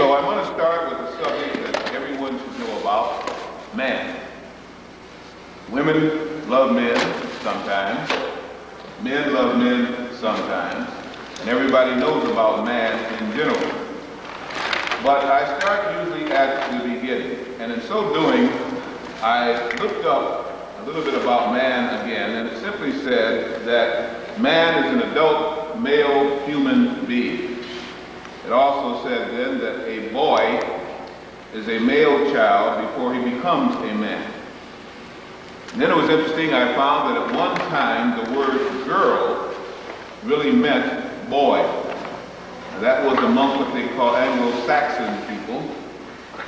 so I want to start with a subject that everyone should know about, man. Women love men sometimes, men love men sometimes, and everybody knows about man in general. But I start usually at the beginning, and in so doing, I looked up a little bit about man again, and it simply said that man is an adult male human being. It also said then that a boy is a male child before he becomes a man. And then it was interesting, I found that at one time the word girl really meant boy. And that was among what they call Anglo-Saxon people,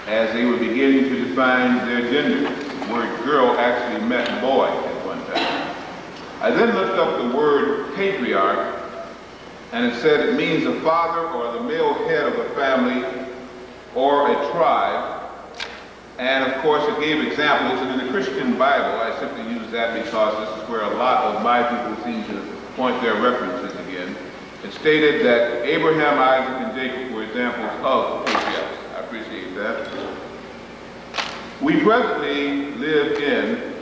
as they were beginning to define their gender. The word girl actually meant boy at one time. I then looked up the word patriarch, and it said it means the father or the male head of a family or a tribe. And of course it gave examples, and in the Christian Bible, I simply use that because this is where a lot of my people seem to point their references again. It stated that Abraham, Isaac, and Jacob were examples of patriarchs. I appreciate that. We presently live in,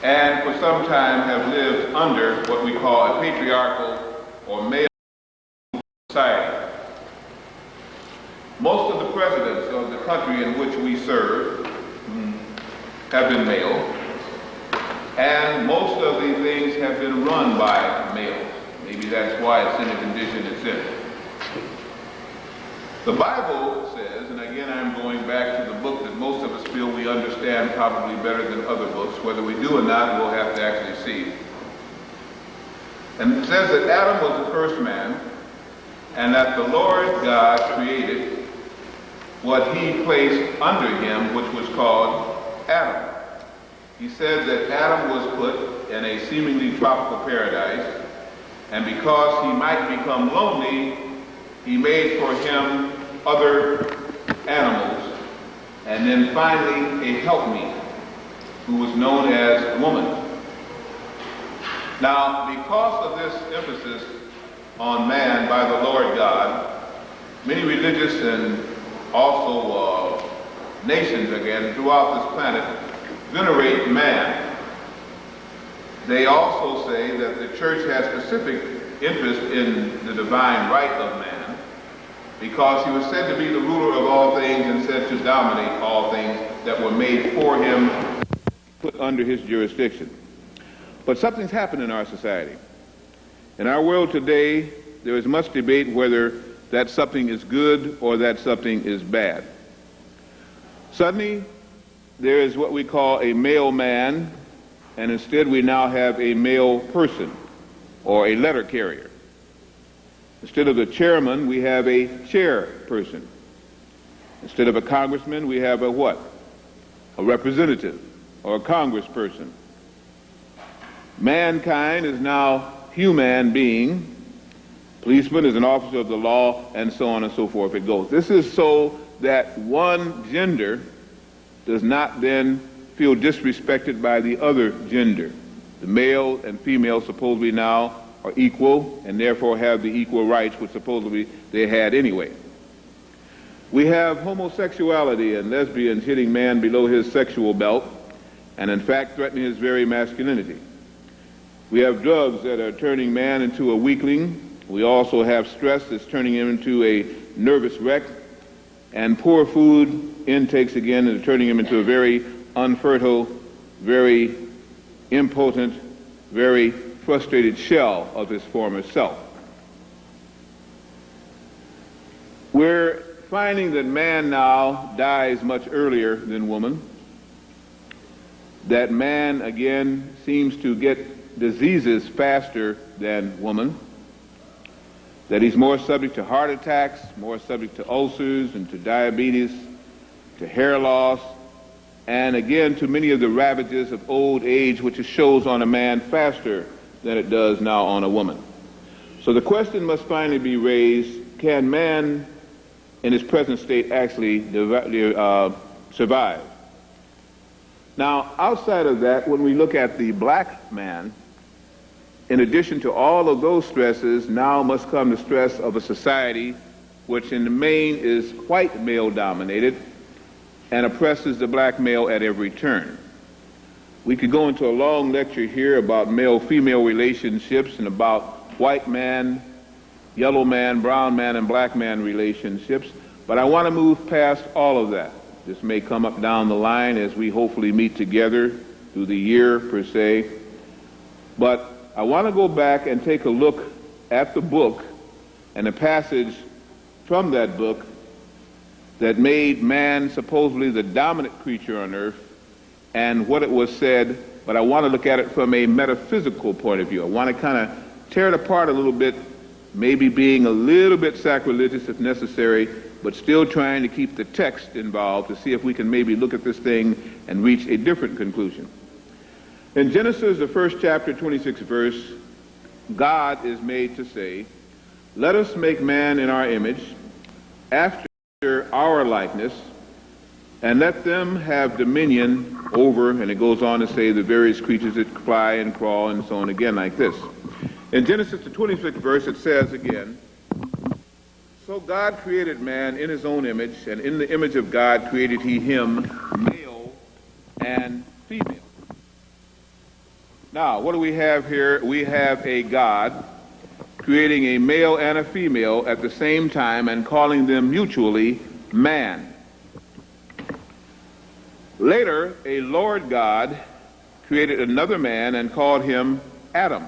and for some time have lived under, what we call a patriarchal or male society. Most of the presidents of the country in which we serve have been male, and most of these things have been run by males. Maybe that's why it's in the condition it's in. The Bible says, and again I'm going back to the book that most of us feel we understand probably better than other books. Whether we do or not, we'll have to actually see. And it says that Adam was the first man, and that the Lord God created what he placed under him, which was called Adam. He said that Adam was put in a seemingly tropical paradise, and because he might become lonely, he made for him other animals, and then finally a helpmeet, who was known as woman. Now, because of this emphasis on man by the Lord God, many religious and also nations, again, throughout this planet, venerate man. They also say that the church has specific interest in the divine right of man, because he was said to be the ruler of all things and said to dominate all things that were made for him, put under his jurisdiction. But something's happened in our society. In our world today, there is much debate whether that something is good or that something is bad. Suddenly, there is what we call a male man, and instead we now have a male person, or a letter carrier. Instead of the chairman, we have a chairperson. Instead of a congressman, we have a what? A representative, or a congressperson. Mankind is now human being. Policeman is an officer of the law, and so on and so forth it goes. This is so that one gender does not then feel disrespected by the other gender. The male and female supposedly now are equal, and therefore have the equal rights which supposedly they had anyway. We have homosexuality and lesbians hitting man below his sexual belt, and in fact threatening his very masculinity. We have drugs that are turning man into a weakling. We also have stress that's turning him into a nervous wreck, and poor food intakes again are turning him into a very unfertile, very impotent, very frustrated shell of his former self. We're finding that man now dies much earlier than woman, that man again seems to get diseases faster than woman, that he's more subject to heart attacks, more subject to ulcers and to diabetes, to hair loss, and again to many of the ravages of old age, which shows on a man faster than it does now on a woman. So the question must finally be raised, can man in his present state actually survive? Now, outside of that, when we look at the black man, in addition to all of those stresses, now must come the stress of a society which in the main is quite male-dominated and oppresses the black male at every turn. We could go into a long lecture here about male-female relationships and about white man, yellow man, brown man, and black man relationships, but I want to move past all of that. This may come up down the line as we hopefully meet together through the year per se, but I want to go back and take a look at the book and a passage from that book that made man supposedly the dominant creature on earth and what it was said, but I want to look at it from a metaphysical point of view. I want to kind of tear it apart a little bit, maybe being a little bit sacrilegious if necessary, but still trying to keep the text involved to see if we can maybe look at this thing and reach a different conclusion. In Genesis, the first chapter, 26th verse, God is made to say, "Let us make man in our image, after our likeness, and let them have dominion over," and it goes on to say, "the various creatures that fly and crawl," and so on again like this. In Genesis, the 26th verse, it says again, "So God created man in his own image, and in the image of God created he him, male and female." Now, what do we have here? We have a God creating a male and a female at the same time and calling them mutually man. Later, a Lord God created another man and called him Adam.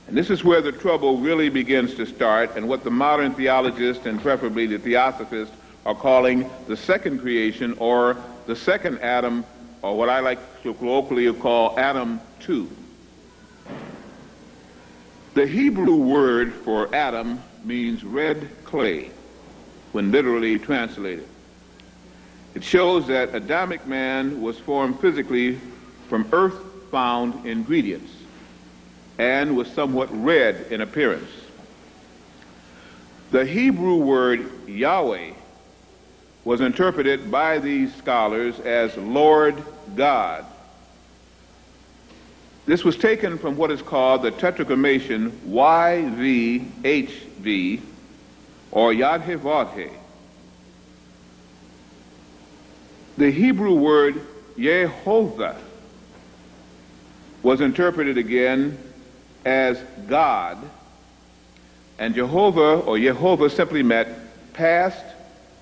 And this is where the trouble really begins to start, and what the modern theologists and preferably the theosophists are calling the second creation, or the second Adam, or what I like to colloquially call Adam 2. The Hebrew word for Adam means red clay, when literally translated. It shows that Adamic man was formed physically from earth-found ingredients and was somewhat red in appearance. The Hebrew word Yahweh was interpreted by these scholars as Lord God. This was taken from what is called the tetragrammation YVHV, or Yad-Heh-Vav-Heh. The Hebrew word Yehovah was interpreted again as God, and Jehovah or Yehovah simply meant past,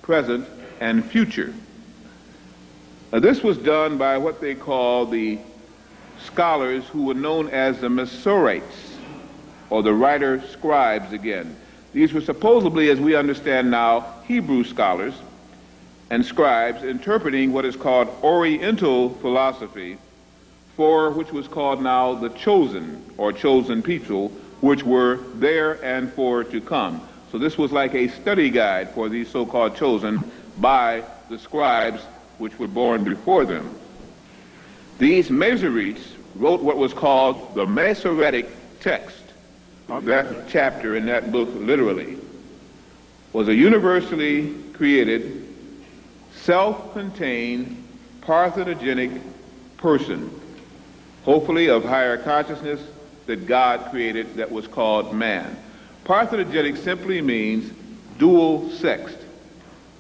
present, and future. Now, this was done by what they call the scholars who were known as the Masoretes, or the writer scribes again. These were supposedly, as we understand now, Hebrew scholars and scribes interpreting what is called Oriental philosophy for which was called now the chosen, or chosen people, which were there and for to come. So this was like a study guide for these so-called chosen by the scribes which were born before them. These Masoretes wrote what was called the Masoretic text. That chapter in that book, literally, was a universally created, self-contained, parthenogenic person, hopefully of higher consciousness, that God created, that was called man. Parthenogenic simply means dual-sexed,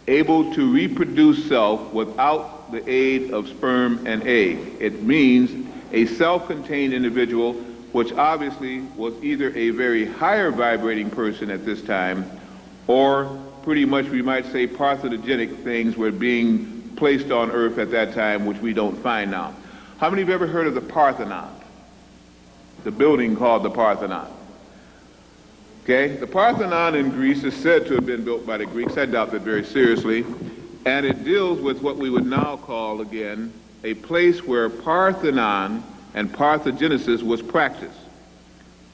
able to reproduce self without the aid of sperm and egg. It means a self-contained individual, which obviously was either a very higher vibrating person at this time, or pretty much we might say parthenogenic things were being placed on earth at that time, which we don't find now. How many of you ever heard of the Parthenon? The building called the Parthenon. Okay, the Parthenon in Greece is said to have been built by the Greeks. I doubt that very seriously. And it deals with what we would now call, again, a place where Parthenon and parthenogenesis was practiced.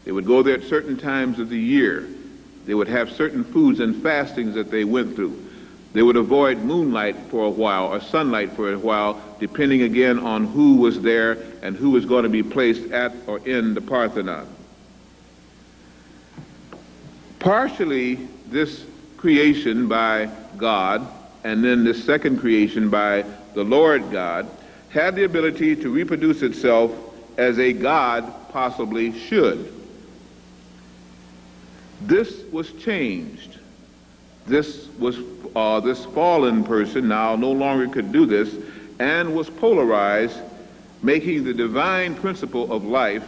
They would go there at certain times of the year. They would have certain foods and fastings that they went through. They would avoid moonlight for a while or sunlight for a while, depending again on who was there and who was going to be placed at or in the Parthenon. Partially, this creation by God and then this second creation by the Lord God had the ability to reproduce itself as a God possibly should. This was changed this fallen person now no longer could do this and was polarized, making the divine principle of life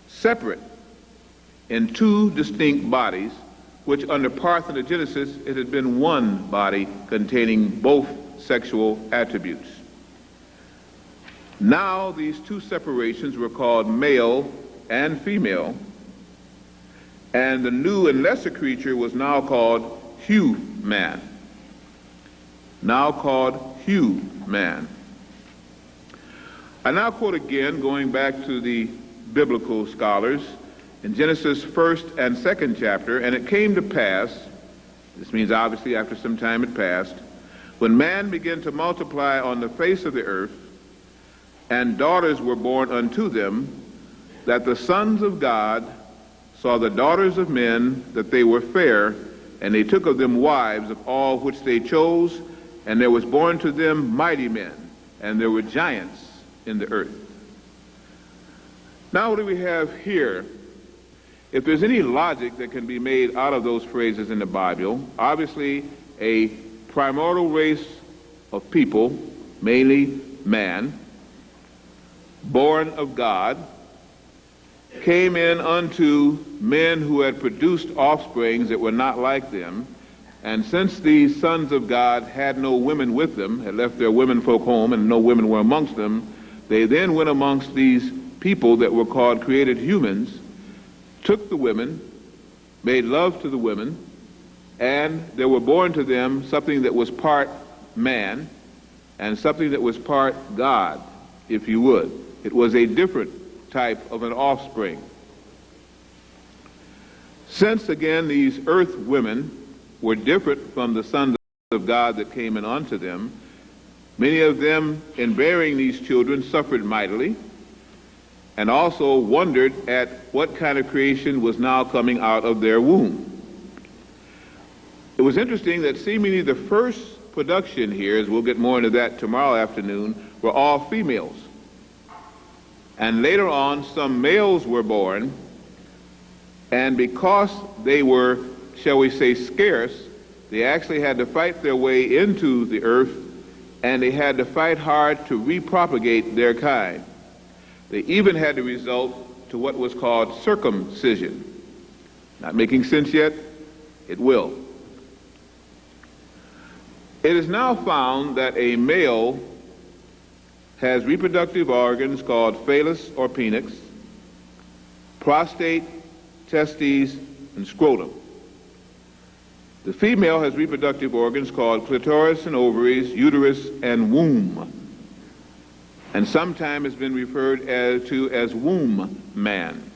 separate in two distinct bodies, which under parthenogenesis it had been one body containing both sexual attributes. Now these two separations were called male and female, and the new and lesser creature was now called human. Now called human. I now quote again, going back to the biblical scholars, in Genesis 1st and 2nd chapter, and it came to pass, this means obviously after some time had passed, when man began to multiply on the face of the earth, and daughters were born unto them, that the sons of God saw the daughters of men, that they were fair, and they took of them wives of all which they chose, and there was born to them mighty men, and there were giants in the earth. Now what do we have here? If there's any logic that can be made out of those phrases in the Bible, obviously a primordial race of people, mainly man, born of God, came in unto men who had produced offsprings that were not like them, and since these sons of God had no women with them, had left their womenfolk home and no women were amongst them, they then went amongst these people that were called created humans, took the women, made love to the women, and there were born to them something that was part man and something that was part God, if you would. It was a different type of an offspring. Since, again, these earth women were different from the sons of God that came in unto them, many of them, in bearing these children, suffered mightily, and also wondered at what kind of creation was now coming out of their womb. It was interesting that seemingly the first production here, as we'll get more into that tomorrow afternoon, were all females. And later on, some males were born, and because they were, shall we say, scarce, they actually had to fight their way into the earth, and they had to fight hard to repropagate their kind. They even had to result to what was called circumcision. Not making sense yet? It will. It is now found that a male has reproductive organs called phallus or penix, prostate, testes, and scrotum. The female has reproductive organs called clitoris and ovaries, uterus, and womb, and sometimes has been referred to as womb man.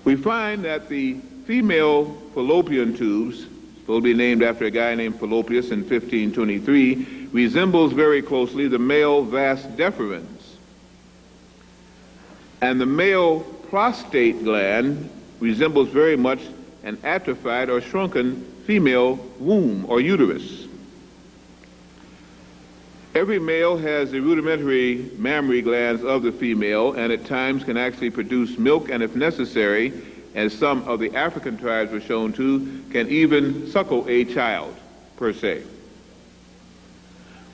We find that the female fallopian tubes, supposed to be named after a guy named Fallopius in 1523, resembles very closely the male vas deferens. And the male prostate gland resembles very much an atrophied or shrunken female womb or uterus. Every male has the rudimentary mammary glands of the female, and at times can actually produce milk, and if necessary, as some of the African tribes were shown to, can even suckle a child, per se.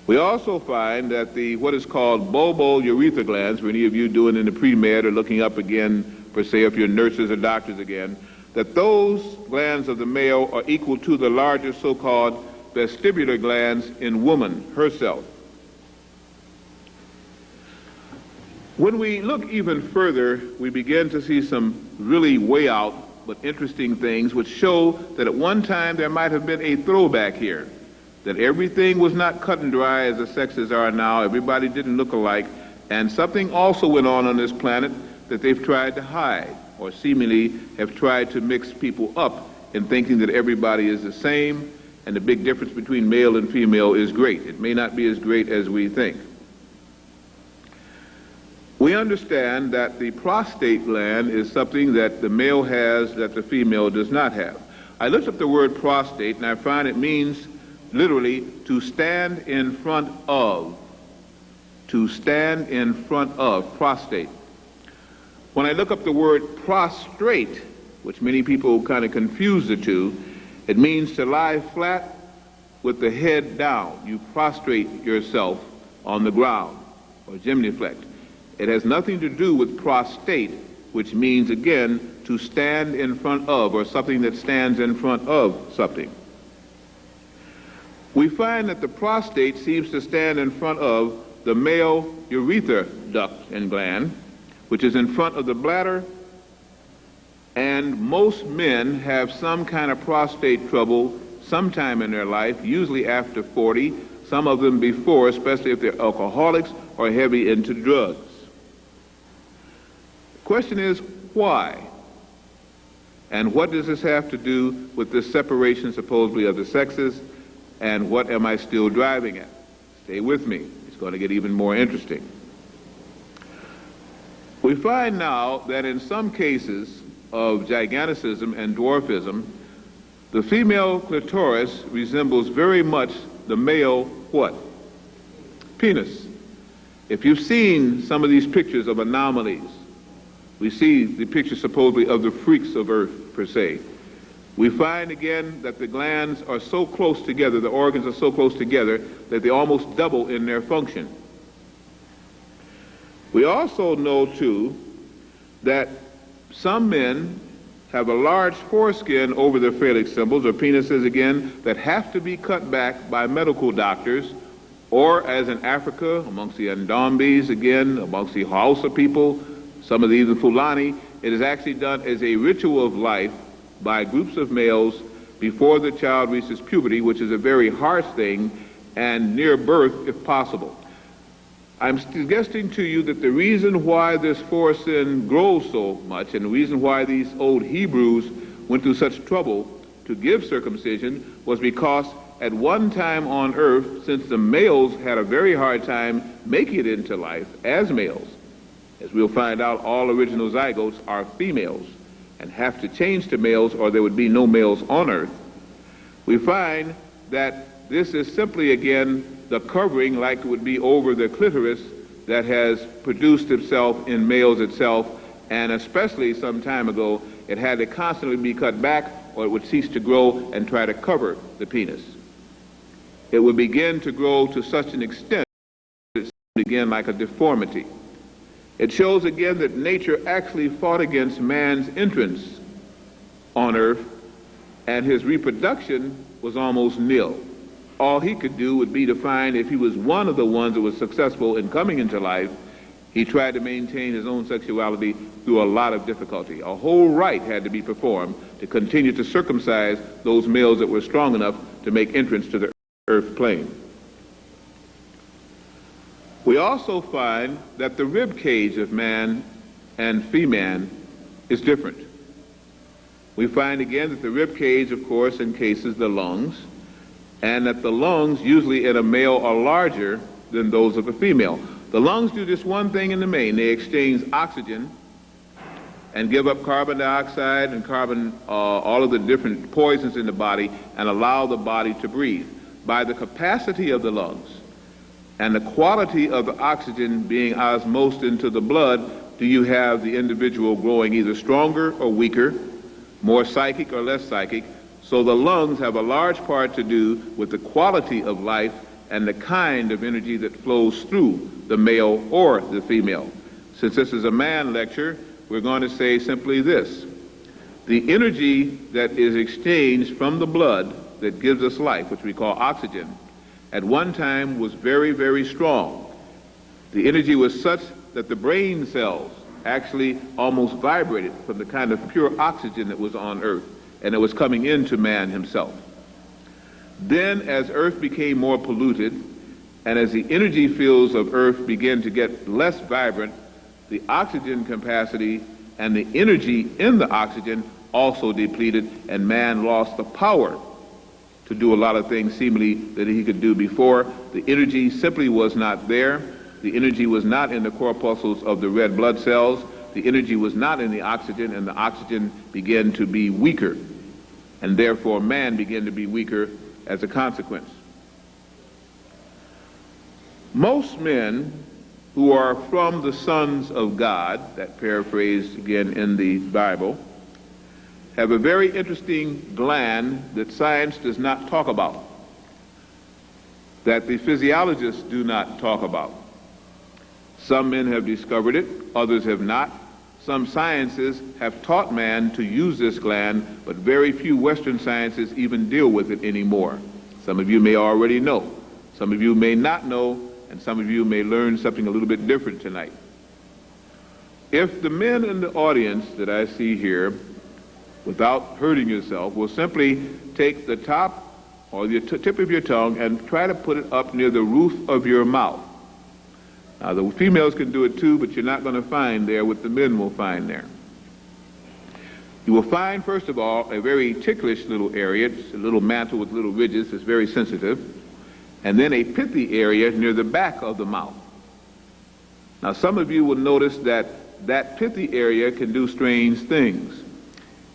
We also find that the what is called bulbourethra glands, for any of you doing in the pre-med or looking up again, per se, if you're nurses or doctors again, that those glands of the male are equal to the larger so-called vestibular glands in woman herself. When we look even further, we begin to see some really way out but interesting things which show that at one time there might have been a throwback here, that everything was not cut and dry as the sexes are now, everybody didn't look alike, and something also went on this planet that they've tried to hide, or seemingly have tried to mix people up in thinking that everybody is the same, and the big difference between male and female is great. It may not be as great as we think. We understand that the prostate gland is something that the male has that the female does not have. I looked up the word prostate, and I find it means literally to stand in front of. To stand in front of, prostate. When I look up the word prostrate, which many people kind of confuse the two, It means to lie flat with the head down. You prostrate yourself on the ground, or genuflect. It has nothing to do with prostate, which means, again, to stand in front of, or something that stands in front of something. We find that the prostate seems to stand in front of the male urethra duct and gland, which is in front of the bladder, and most men have some kind of prostate trouble sometime in their life, usually after 40, some of them before, especially if they're alcoholics or heavy into drugs. The question is, why? And what does this have to do with the separation supposedly of the sexes, and what am I still driving at? Stay with me. It's going to get even more interesting. We find now that in some cases of giganticism and dwarfism, the female clitoris resembles very much the male what? Penis. If you've seen some of these pictures of anomalies, we see the picture supposedly of the freaks of Earth, per se. We find again that the glands are so close together, the organs are so close together, that they almost double in their function. We also know, too, that some men have a large foreskin over their phallic symbols, or penises again, that have to be cut back by medical doctors, or as in Africa, amongst the Ndombis, again, amongst the Hausa people, some of the even Fulani, it is actually done as a ritual of life by groups of males before the child reaches puberty, which is a very harsh thing, and near birth if possible. I'm suggesting to you that the reason why this foreskin grows so much, and the reason why these old Hebrews went through such trouble to give circumcision, was because at one time on earth, since the males had a very hard time making it into life as males, as we'll find out, all original zygotes are females and have to change to males or there would be no males on earth. We find that this is simply, again, the covering, like it would be over the clitoris, that has produced itself in males itself, and especially some time ago, it had to constantly be cut back or it would cease to grow and try to cover the penis. It would begin to grow to such an extent that it seemed again like a deformity. It shows again that nature actually fought against man's entrance on earth, and his reproduction was almost nil. All he could do would be to find, if he was one of the ones that was successful in coming into life, he tried to maintain his own sexuality through a lot of difficulty. A whole rite had to be performed to continue to circumcise those males that were strong enough to make entrance to the earth plane. We also find that the rib cage of man and female is different. We find again that the rib cage, of course, encases the lungs, and that the lungs, usually in a male, are larger than those of a female. The lungs do this one thing in the main. They exchange oxygen and give up carbon dioxide and all of the different poisons in the body, and allow the body to breathe. By the capacity of the lungs and the quality of the oxygen being osmosed into the blood, do you have the individual growing either stronger or weaker, more psychic or less psychic. So the lungs have a large part to do with the quality of life and the kind of energy that flows through the male or the female. Since this is a man lecture, we're going to say simply this. The energy that is exchanged from the blood that gives us life, which we call oxygen, at one time was very, very strong. The energy was such that the brain cells actually almost vibrated from the kind of pure oxygen that was on earth, and it was coming into man himself. Then as earth became more polluted, and as the energy fields of earth began to get less vibrant, the oxygen capacity and the energy in the oxygen also depleted, and man lost the power to do a lot of things seemingly that he could do before. The energy simply was not there. The energy was not in the corpuscles of the red blood cells. The energy was not in the oxygen, and the oxygen began to be weaker. And therefore man began to be weaker as a consequence. Most men who are from the sons of God, that paraphrased again in the Bible, have a very interesting gland that science does not talk about, that the physiologists do not talk about. Some men have discovered it, others have not. Some sciences have taught man to use this gland, but very few Western sciences even deal with it anymore. Some of you may already know, some of you may not know, and some of you may learn something a little bit different tonight. If the men in the audience that I see here, without hurting yourself, will simply take the top or the tip of your tongue and try to put it up near the roof of your mouth. Now, the females can do it too, but you're not going to find there what the men will find there. You will find, first of all, a very ticklish little area. It's a little mantle with little ridges. It's very sensitive. And then a pithy area near the back of the mouth. Now, some of you will notice that that pithy area can do strange things.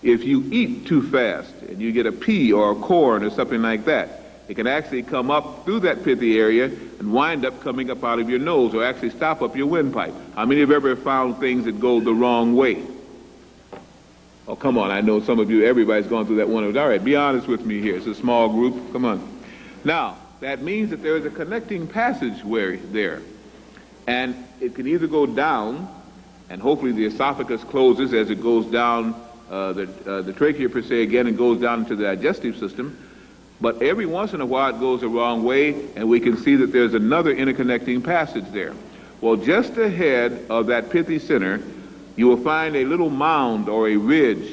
If you eat too fast and you get a pea or a corn or something like that, it can actually come up through that pithy area and wind up coming up out of your nose or actually stop up your windpipe. How many have ever found things that go the wrong way? Oh, come on, I know some of you, everybody's gone through that one. All right, be honest with me here. It's a small group. Come on. Now, that means that there is a connecting passageway there. And it can either go down, and hopefully the esophagus closes as it goes down the trachea per se again and goes down into the digestive system. But every once in a while it goes the wrong way, and we can see that there's another interconnecting passage there. Well, just ahead of that pithy center, you will find a little mound or a ridge,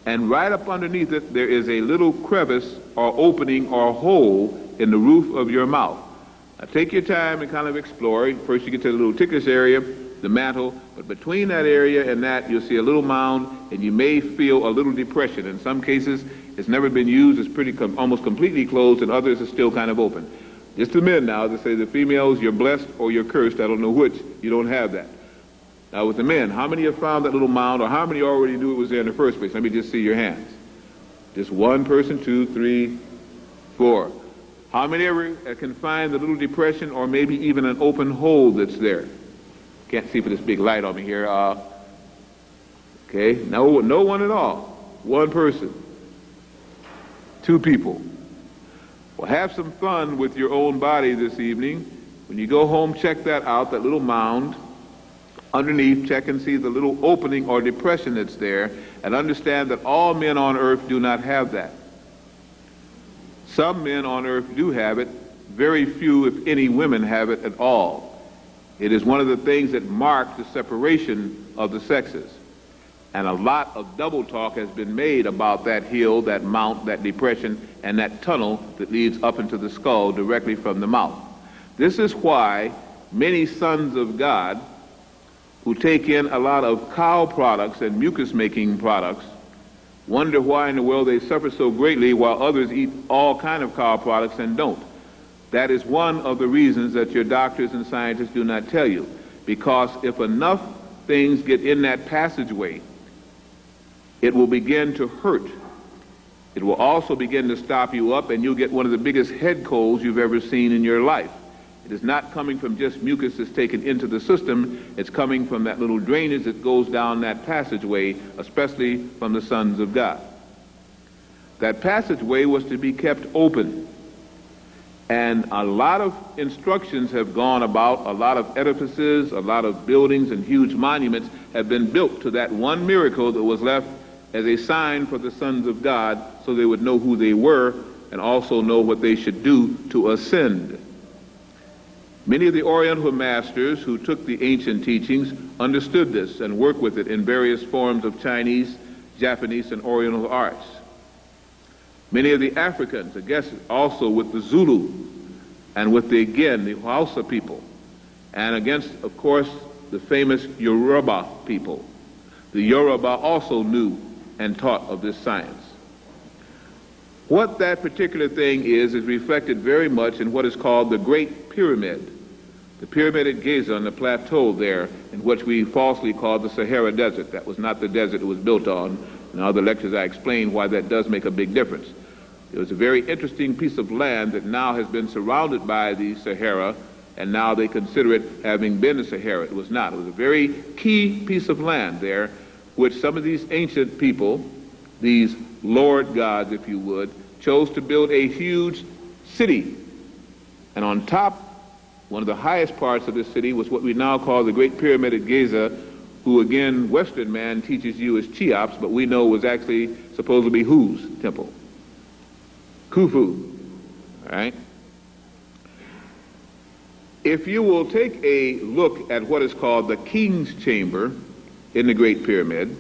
and right up underneath it there is a little crevice or opening or hole in the roof of your mouth. Now take your time and kind of explore it. First you get to the little ticklish area, the mantle, but between that area and that you'll see a little mound, and you may feel a little depression. In some cases it's never been used, it's pretty almost completely closed, and others are still kind of open. Just the men now, they say the females, you're blessed or you're cursed, I don't know which, you don't have that. Now with the men, how many have found that little mound, or how many already knew it was there in the first place? Let me just see your hands. Just one person, 2, 3, 4. How many ever can find the little depression or maybe even an open hole that's there? Can't see for this big light on me here. Okay, no one at all. One person. 2 people. Well, have some fun with your own body this evening. When you go home, check that out, that little mound. Underneath, check and see the little opening or depression that's there, and understand that all men on earth do not have that. Some men on earth do have it. Very few, if any, women have it at all. It is one of the things that mark the separation of the sexes. And a lot of double talk has been made about that hill, that mount, that depression, and that tunnel that leads up into the skull directly from the mouth. This is why many sons of God who take in a lot of cow products and mucus-making products wonder why in the world they suffer so greatly while others eat all kind of cow products and don't. That is one of the reasons that your doctors and scientists do not tell you. Because if enough things get in that passageway, it will begin to hurt. It will also begin to stop you up, and you'll get one of the biggest head colds you've ever seen in your life. It is not coming from just mucus that's taken into the system. It's coming from that little drainage that goes down that passageway, especially from the sons of God. That passageway was to be kept open. And a lot of instructions have gone about, a lot of edifices, a lot of buildings and huge monuments have been built to that one miracle that was left as a sign for the sons of God, so they would know who they were and also know what they should do to ascend. Many of the Oriental masters who took the ancient teachings understood this and worked with it in various forms of Chinese, Japanese, and Oriental arts. Many of the Africans, I guess also with the Zulu and with the Hausa people, and against, of course, the famous Yoruba people. The Yoruba also knew and taught of this science. What that particular thing is reflected very much in what is called the Great Pyramid. The pyramid at Giza on the plateau there, in which we falsely call the Sahara Desert. That was not the desert it was built on. In other lectures I explained why that does make a big difference. It was a very interesting piece of land that now has been surrounded by the Sahara, and now they consider it having been the Sahara. It was not. It was a very key piece of land there, which some of these ancient people these Lord gods, if you would, chose to build a huge city. And on top, one of the highest parts of this city was what we now call the Great Pyramid at Giza, who again, Western man teaches you is Cheops, but we know was actually supposed to be whose temple? Khufu, all right? If you will take a look at what is called the King's Chamber in the Great Pyramid,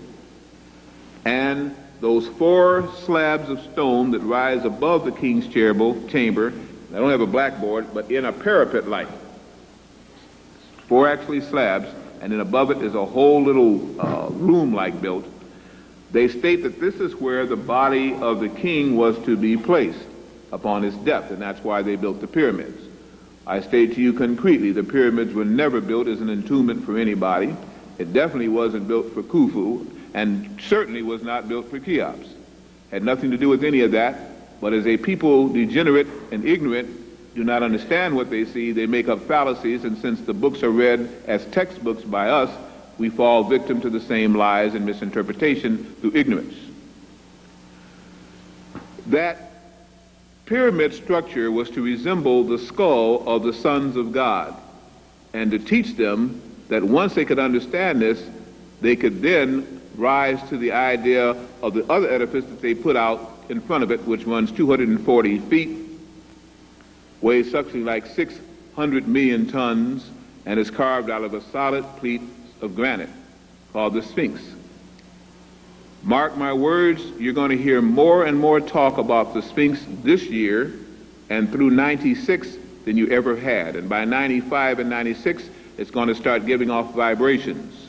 and those 4 slabs of stone that rise above the King's Chamber, I don't have a blackboard, but in a parapet like, 4 actually slabs, and then above it is a whole little room-like built. They state that this is where the body of the king was to be placed upon his death, and that's why they built the pyramids. I state to you concretely, the pyramids were never built as an entombment for anybody. It definitely wasn't built for Khufu, and certainly was not built for Cheops. Had nothing to do with any of that, but as a people degenerate and ignorant, do not understand what they see, they make up fallacies, and since the books are read as textbooks by us, we fall victim to the same lies and misinterpretation through ignorance. That pyramid structure was to resemble the skull of the sons of God, and to teach them that once they could understand this, they could then rise to the idea of the other edifice that they put out in front of it, which runs 240 feet, weighs something like 600 million tons, and is carved out of a solid plate of granite called the Sphinx. Mark my words, you're going to hear more and more talk about the Sphinx this year and through 96 than you ever had. And by 95 and 96, it's going to start giving off vibrations.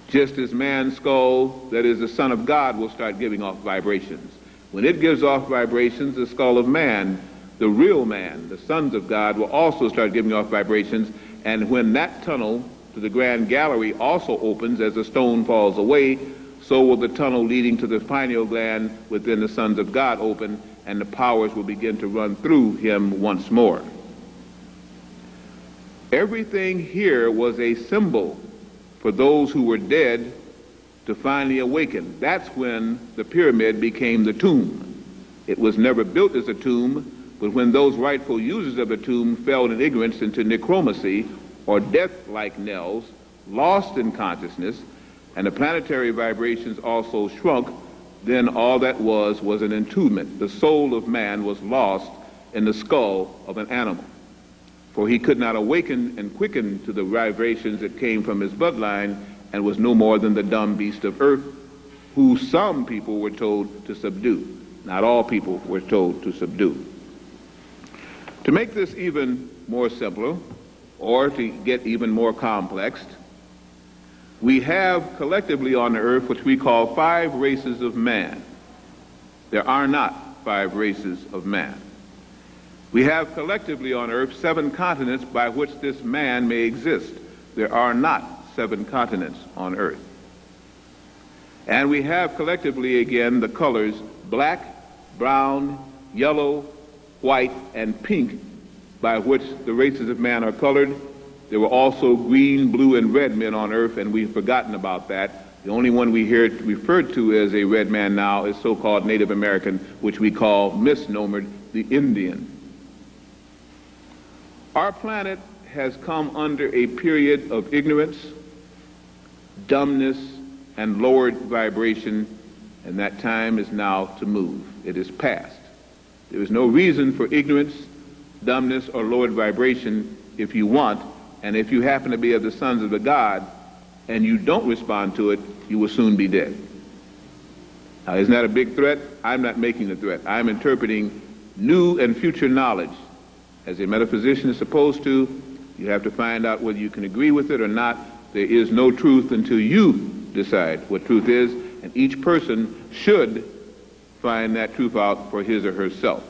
Just as man's skull, that is the Son of God, will start giving off vibrations. When it gives off vibrations, the skull of man, the real man, the sons of God, will also start giving off vibrations. And when that tunnel to the Grand Gallery also opens as the stone falls away, so will the tunnel leading to the pineal gland within the sons of God open, and the powers will begin to run through him once more. Everything here was a symbol for those who were dead to finally awaken. That's when the pyramid became the tomb. It was never built as a tomb, but when those rightful users of the tomb fell in ignorance into necromancy, or death-like knells, lost in consciousness, and the planetary vibrations also shrunk, then all that was an entombment. The soul of man was lost in the skull of an animal, for he could not awaken and quicken to the vibrations that came from his bloodline, and was no more than the dumb beast of earth, who some people were told to subdue. Not all people were told to subdue. To make this even more simpler, or to get even more complex, we have collectively on the earth what we call 5 races of man. There are not 5 races of man. We have collectively on earth 7 continents by which this man may exist. There are not 7 continents on earth. And we have collectively again the colors black, brown, yellow, white, and pink by which the races of man are colored. There were also green, blue, and red men on earth, and we've forgotten about that. The only one we hear referred to as a red man now is so-called Native American, which we call misnomered the Indian. Our planet has come under a period of ignorance, dumbness, and lowered vibration, and that time is now to move. It is past. There is no reason for ignorance, dumbness, or lowered vibration if you want, and if you happen to be of the sons of the God and you don't respond to it, you will soon be dead. Now, isn't that a big threat? I'm not making the threat. I'm interpreting new and future knowledge. As a metaphysician is supposed to, you have to find out whether you can agree with it or not. There is no truth until you decide what truth is, and each person should find that truth out for his or herself.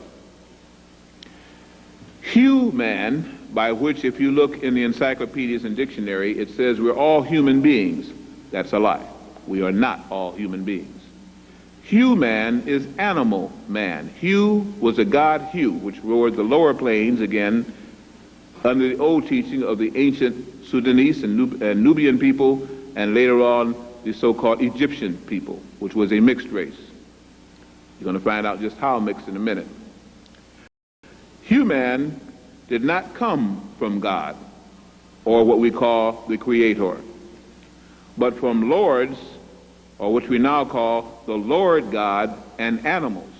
Human, by which if you look in the encyclopedias and dictionary, it says we're all human beings. That's a lie. We are not all human beings. Human is animal man. Hu was a god Hu, which ruled the lower plains again under the old teaching of the ancient Sudanese and Nubian people, and later on the so-called Egyptian people, which was a mixed race. You're going to find out just how mixed in a minute. Human did not come from God, or what we call the Creator, but from lords, or which we now call the Lord God, and animals.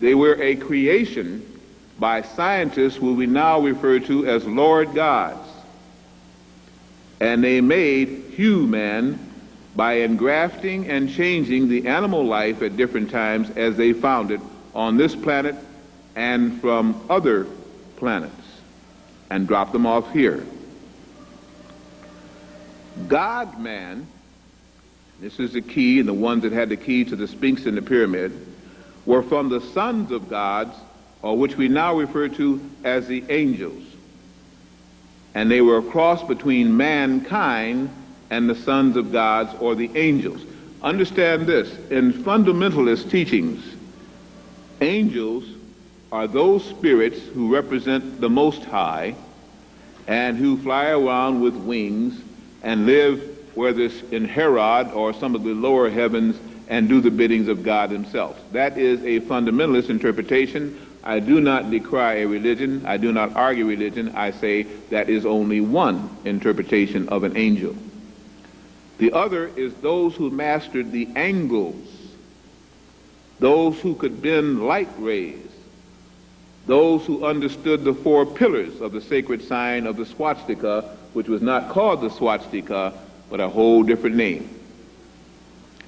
They were a creation by scientists who we now refer to as Lord gods. And they made human by engrafting and changing the animal life at different times as they found it on this planet and from other planets, and dropped them off here. God-man, this is the key, and the ones that had the key to the Sphinx and the pyramid, were from the sons of gods, or which we now refer to as the angels. And they were a cross between mankind and the sons of gods, or the angels. Understand this, in fundamentalist teachings, angels are those spirits who represent the Most High and who fly around with wings and live, whether it's in Herod or some of the lower heavens, and do the biddings of God himself. That is a fundamentalist interpretation. I do not decry a religion. I do not argue religion. I say that is only one interpretation of an angel. The other is those who mastered the angles, those who could bend light rays, those who understood the 4 pillars of the sacred sign of the swastika, which was not called the swastika, but a whole different name.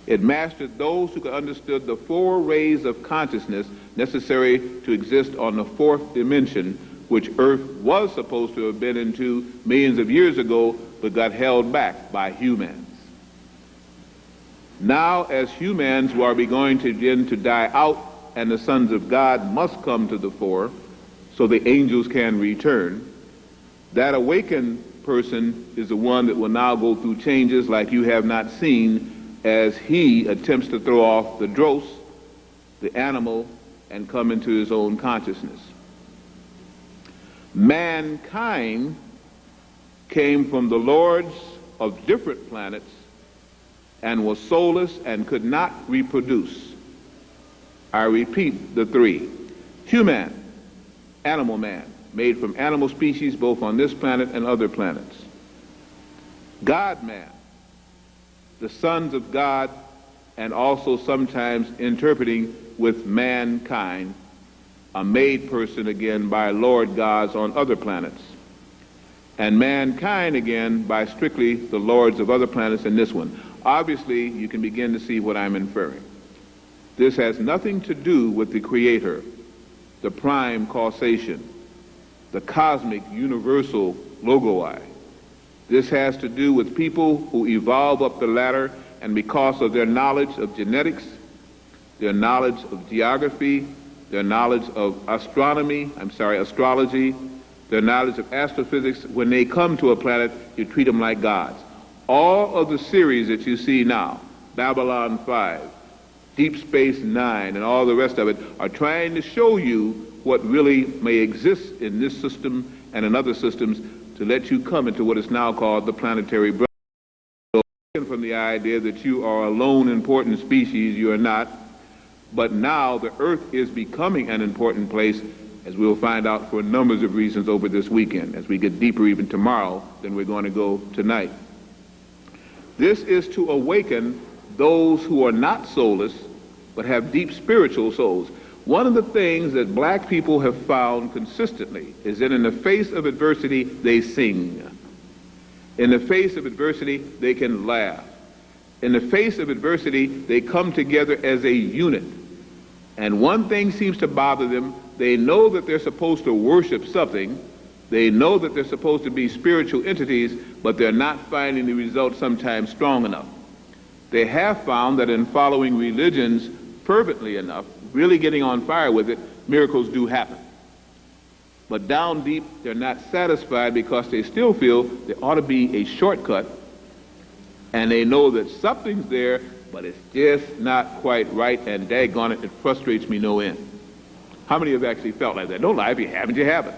It mastered those who could understood the 4 rays of consciousness necessary to exist on the 4th dimension, which Earth was supposed to have been into millions of years ago, but got held back by humans. Now, as humans are going to begin to die out, and the sons of God must come to the fore, so the angels can return, that awakened person is the one that will now go through changes like you have not seen, as he attempts to throw off the dross, the animal, and come into his own consciousness. Mankind came from the lords of different planets and was soulless and could not reproduce. I repeat the 3. Human, animal man, made from animal species both on this planet and other planets. God-man, the sons of God, and also sometimes interpreting with mankind, a made person again by Lord gods on other planets, and mankind again by strictly the lords of other planets in this one. Obviously, you can begin to see what I'm inferring. This has nothing to do with the Creator, the prime causation, the cosmic universal logoi. This has to do with people who evolve up the ladder, and because of their knowledge of genetics, their knowledge of geography, their knowledge of astrology, their knowledge of astrophysics, when they come to a planet, you treat them like gods. All of the series that you see now, Babylon 5, Deep Space Nine, and all the rest of it, are trying to show you what really may exist in this system and in other systems, to let you come into what is now called the planetary brotherhood. So, from the idea that you are a lone important species, you are not. But now the Earth is becoming an important place, as we'll find out for numbers of reasons over this weekend, as we get deeper even tomorrow than we're going to go tonight. This is to awaken those who are not soulless, but have deep spiritual souls. One of the things that black people have found consistently is that in the face of adversity, they sing. In the face of adversity, they can laugh. In the face of adversity, they come together as a unit. And one thing seems to bother them. They know that they're supposed to worship something. They know that they're supposed to be spiritual entities, but they're not finding the results sometimes strong enough. They have found that in following religions fervently enough, really getting on fire with it, miracles do happen. But down deep, they're not satisfied because they still feel there ought to be a shortcut, and they know that something's there, but it's just not quite right, and daggone it, it frustrates me no end. How many have actually felt like that? Don't lie, if you haven't, you haven't.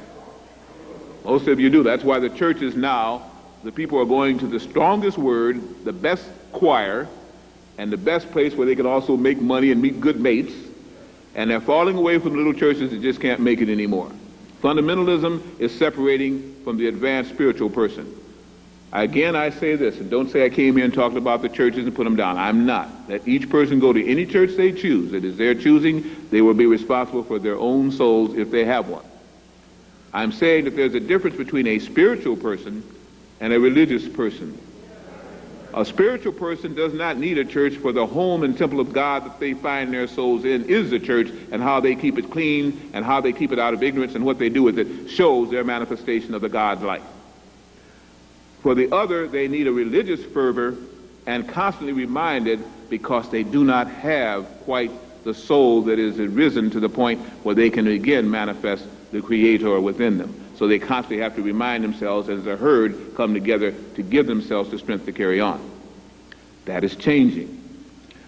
Most of you do. That's why the churches now the people are going to the strongest word, the best choir, and the best place where they can also make money and meet good mates, and they're falling away from little churches that just can't make it anymore. Fundamentalism is separating from the advanced spiritual person. Again, I say this, and don't say I came here and talked about the churches and put them down. I'm not. Let each person go to any church they choose. It is their choosing. They will be responsible for their own souls if they have one. I'm saying that there's a difference between a spiritual person and a religious person. A spiritual person does not need a church, for the home and temple of God that they find their souls in is the church, and how they keep it clean and how they keep it out of ignorance and what they do with it shows their manifestation of the God's life. For the other, they need a religious fervor and constantly reminded, because they do not have quite the soul that is arisen to the point where they can again manifest the Creator within them. So they constantly have to remind themselves as a herd come together to give themselves the strength to carry on. That is changing.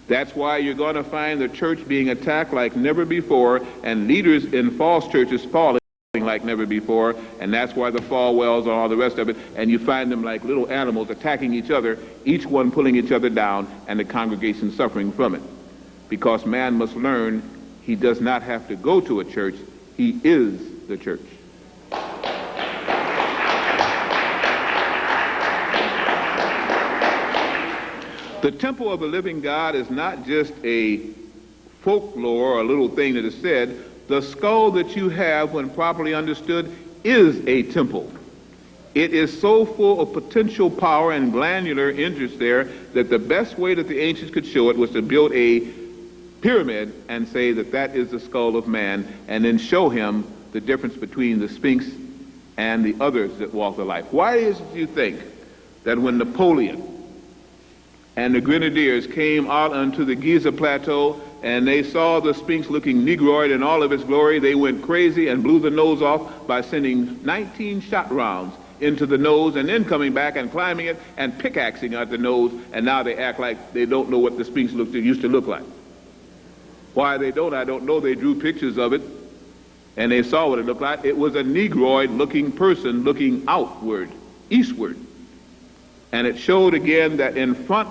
That's why you're going to find the church being attacked like never before, and leaders in false churches falling like never before, and that's why the Falwells and all the rest of it, and you find them like little animals attacking each other, each one pulling each other down, and the congregation suffering from it. Because man must learn he does not have to go to a church, he is the church. The temple of the living God is not just a folklore or a little thing that is said. The skull that you have, when properly understood, is a temple. It is so full of potential power and glandular interest there that the best way that the ancients could show it was to build a pyramid and say that that is the skull of man, and then show him the difference between the Sphinx and the others that walk the life. Why is it you think that when Napoleon and the Grenadiers came out onto the Giza Plateau and they saw the Sphinx looking negroid in all of its glory, they went crazy and blew the nose off by sending 19 shot rounds into the nose, and then coming back and climbing it and pickaxing at the nose, and now they act like they don't know what the Sphinx used to look like. Why they don't, I don't know. They drew pictures of it and they saw what it looked like. It was a negroid looking person looking outward, eastward. And it showed again that in front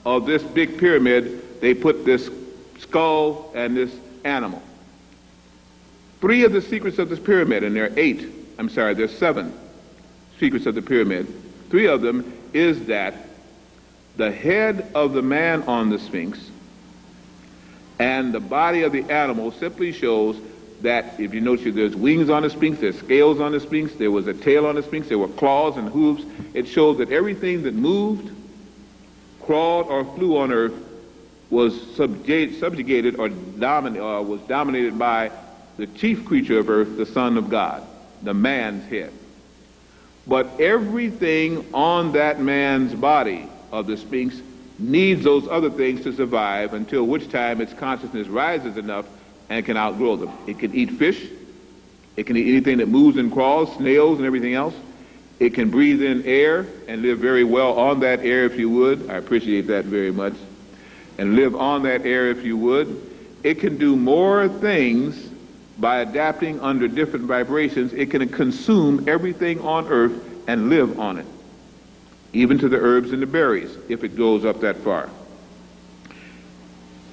of this big pyramid, they put this skull and this animal. 3 of the secrets of this pyramid, and there's 7 secrets of the pyramid. 3 of them is that the head of the man on the Sphinx and the body of the animal simply shows that, if you notice, there's wings on the Sphinx, there's scales on the Sphinx, there was a tail on the Sphinx, there were claws and hooves. It shows that everything that moved, crawled, or flew on earth was subjugated or was dominated by the chief creature of earth, the Son of God, the man's head. But everything on that man's body of the Sphinx needs those other things to survive, until which time its consciousness rises enough and can outgrow them. It can eat fish. It can eat anything that moves and crawls, snails and everything else. It can breathe in air and live very well on that air if you would. I appreciate that very much. And live on that air if you would. It can do more things by adapting under different vibrations. It can consume everything on earth and live on it, even to the herbs and the berries, if it goes up that far.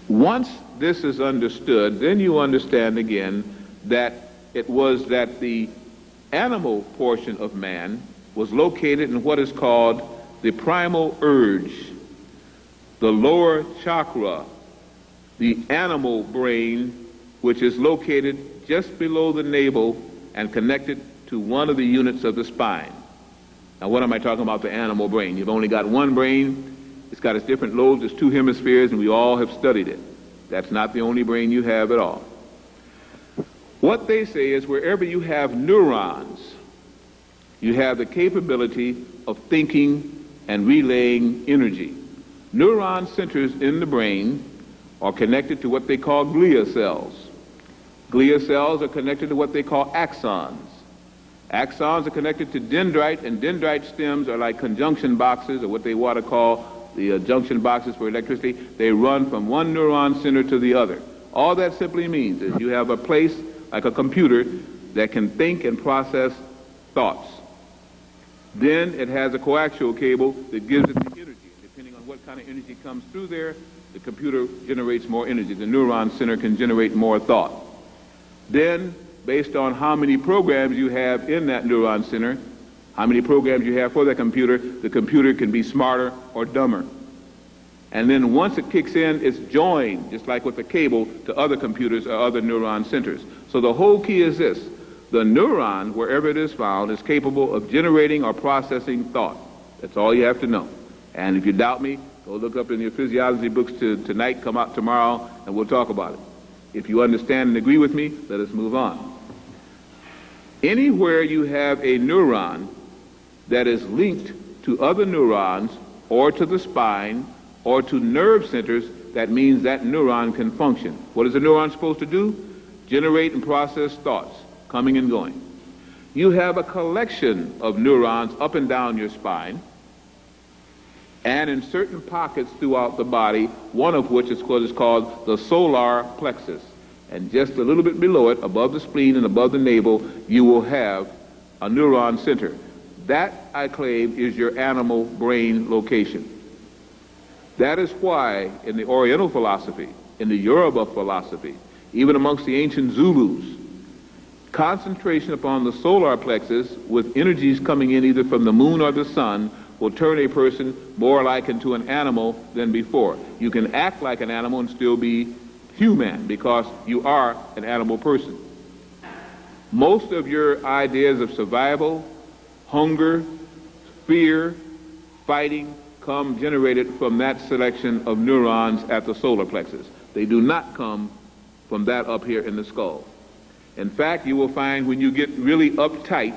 Once this is understood, then you understand again that it was that the animal portion of man was located in what is called the primal urge, the lower chakra, the animal brain, which is located just below the navel and connected to one of the units of the spine. Now, what am I talking about, the animal brain? You've only got one brain. It's got its different lobes. There's 2 hemispheres, and we all have studied it. That's not the only brain you have at all. What they say is wherever you have neurons, you have the capability of thinking and relaying energy. Neuron centers in the brain are connected to what they call glia cells. Glia cells are connected to what they call axons. Axons are connected to dendrite, and dendrite stems are like conjunction boxes, or what they want to call the junction boxes for electricity. They run from one neuron center to the other. All that simply means is you have a place like a computer that can think and process thoughts. Then it has a coaxial cable that gives it the energy. And depending on what kind of energy comes through there, the computer generates more energy. The neuron center can generate more thought. Then, based on how many programs you have in that neuron center, how many programs you have for that computer, the computer can be smarter or dumber. And then once it kicks in, it's joined, just like with the cable, to other computers or other neuron centers. So the whole key is this. The neuron, wherever it is found, is capable of generating or processing thought. That's all you have to know. And if you doubt me, go look up in your physiology books tonight, come out tomorrow, and we'll talk about it. If you understand and agree with me, let us move on. Anywhere you have a neuron that is linked to other neurons or to the spine or to nerve centers, that means that neuron can function. What is a neuron supposed to do? Generate and process thoughts, coming and going. You have a collection of neurons up and down your spine and in certain pockets throughout the body, one of which is what is called the solar plexus. And just a little bit below it, above the spleen and above the navel, you will have a neuron center. That, I claim, is your animal brain location. That is why in the Oriental philosophy, in the Yoruba philosophy, even amongst the ancient Zulus, concentration upon the solar plexus with energies coming in either from the moon or the sun will turn a person more like into an animal than before. You can act like an animal and still be human because you are an animal person. Most of your ideas of survival, hunger, fear, fighting, come generated from that selection of neurons at the solar plexus. They do not come from that up here in the skull. In fact, you will find when you get really uptight,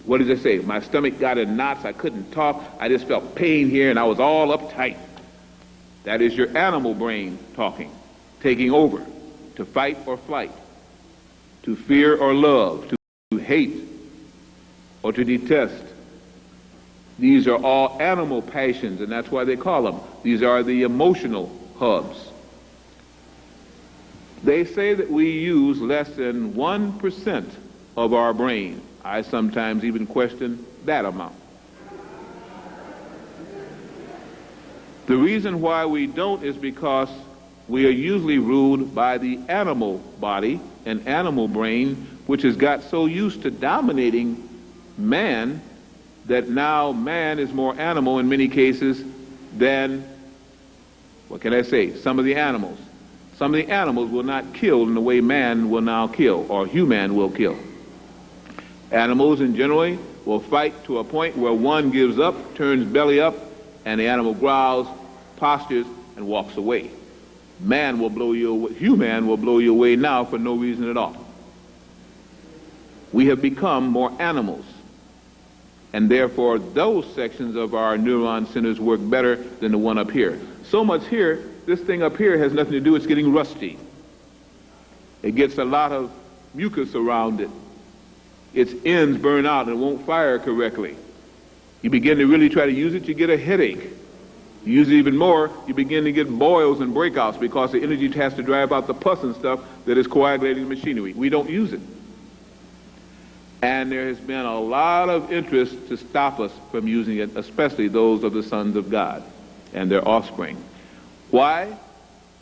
what does it say? My stomach got in knots, I couldn't talk, I just felt pain here and I was all uptight. That is your animal brain talking, taking over, to fight or flight, to fear or love, to hate or to detest. These are all animal passions, and that's why they call them. These are the emotional hubs. They say that we use less than 1% of our brain. I sometimes even question that amount. The reason why we don't is because we are usually ruled by the animal body and animal brain, which has got so used to dominating man that now man is more animal in many cases than, what can I say, some of the animals. Some of the animals will not kill in the way man will now kill, or human will kill. Animals in general will fight to a point where one gives up, turns belly up, and the animal growls, postures, and walks away. Man will blow you away, human will blow you away now for no reason at all. We have become more animals. And therefore, those sections of our neuron centers work better than the one up here. So much here, this thing up here has nothing to do, it's getting rusty. It gets a lot of mucus around it. Its ends burn out and it won't fire correctly. You begin to really try to use it, you get a headache. You use it even more, you begin to get boils and breakouts because the energy has to drive out the pus and stuff that is coagulating the machinery. We don't use it. And there has been a lot of interest to stop us from using it, especially those of the sons of God and their offspring. Why?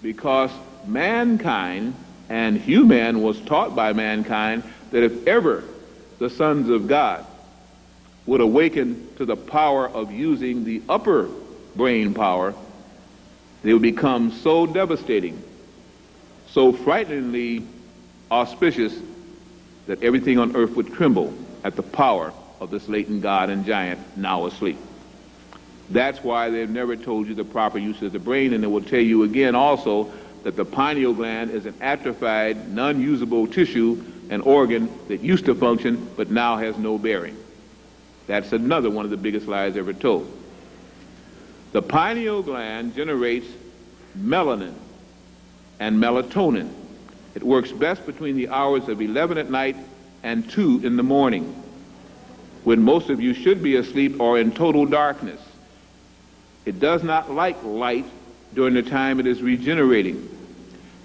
Because mankind and human was taught by mankind that if ever the sons of God would awaken to the power of using the upper brain power, they would become so devastating, so frighteningly auspicious, that everything on earth would tremble at the power of this latent God and giant now asleep. That's why they've never told you the proper use of the brain, and they will tell you again also that the pineal gland is an atrophied, non-usable tissue and organ that used to function but now has no bearing. That's another one of the biggest lies ever told. The pineal gland generates melanin and melatonin. It works best between the hours of 11 at night and 2 in the morning, when most of you should be asleep or in total darkness. It does not like light during the time it is regenerating.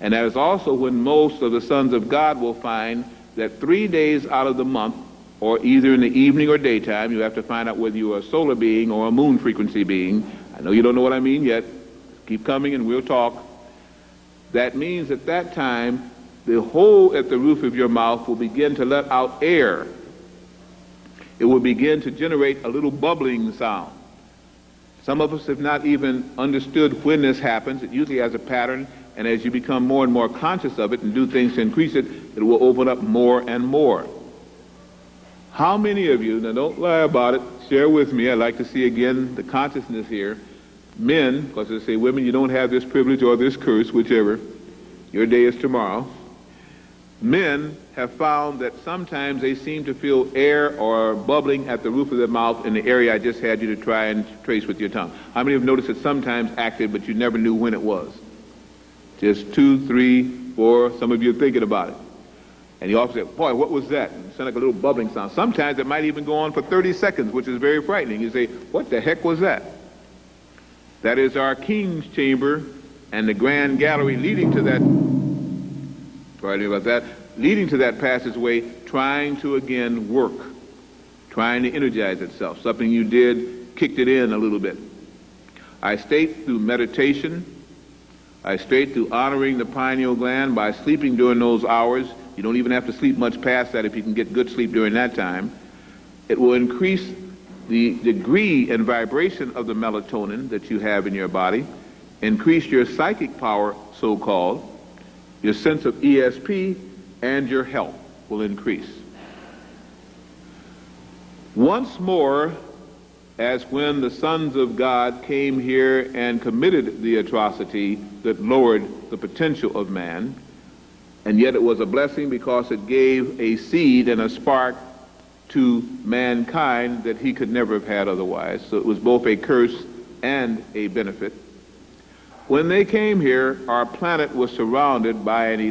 And that is also when most of the sons of God will find that 3 days out of the month, or either in the evening or daytime. You have to find out whether you are a solar being or a moon frequency being. I know you don't know what I mean yet. Keep coming and we'll talk. That means at that time, the hole at the roof of your mouth will begin to let out air. It will begin to generate a little bubbling sound. Some of us have not even understood when this happens. It usually has a pattern, and as you become more and more conscious of it and do things to increase it, it will open up more and more. How many of you, now don't lie about it, share with me, I'd like to see again the consciousness here. Men, because they say women, you don't have this privilege or this curse, whichever. Your day is tomorrow. Men have found that sometimes they seem to feel air or bubbling at the roof of their mouth in the area I just had you to try and trace with your tongue. How many have noticed it sometimes acted, but you never knew when it was? Just 2, 3, 4, some of you are thinking about it. And you often say, boy, what was that? And it sounded like a little bubbling sound. Sometimes it might even go on for 30 seconds, which is very frightening. You say, what the heck was that? That is our king's chamber and the grand gallery leading to that, sorry about that, leading to that passageway, trying to again work, trying to energize itself. Something you did kicked it in a little bit. I state through meditation, I state through honoring the pineal gland by sleeping during those hours. You don't even have to sleep much past that if you can get good sleep during that time. It will increase the degree and vibration of the melatonin that you have in your body, increase your psychic power, so-called, your sense of ESP, and your health will increase. Once more, as when the sons of God came here and committed the atrocity that lowered the potential of man, and yet it was a blessing because it gave a seed and a spark to mankind that he could never have had otherwise. So it was both a curse and a benefit. When they came here, our planet was surrounded by a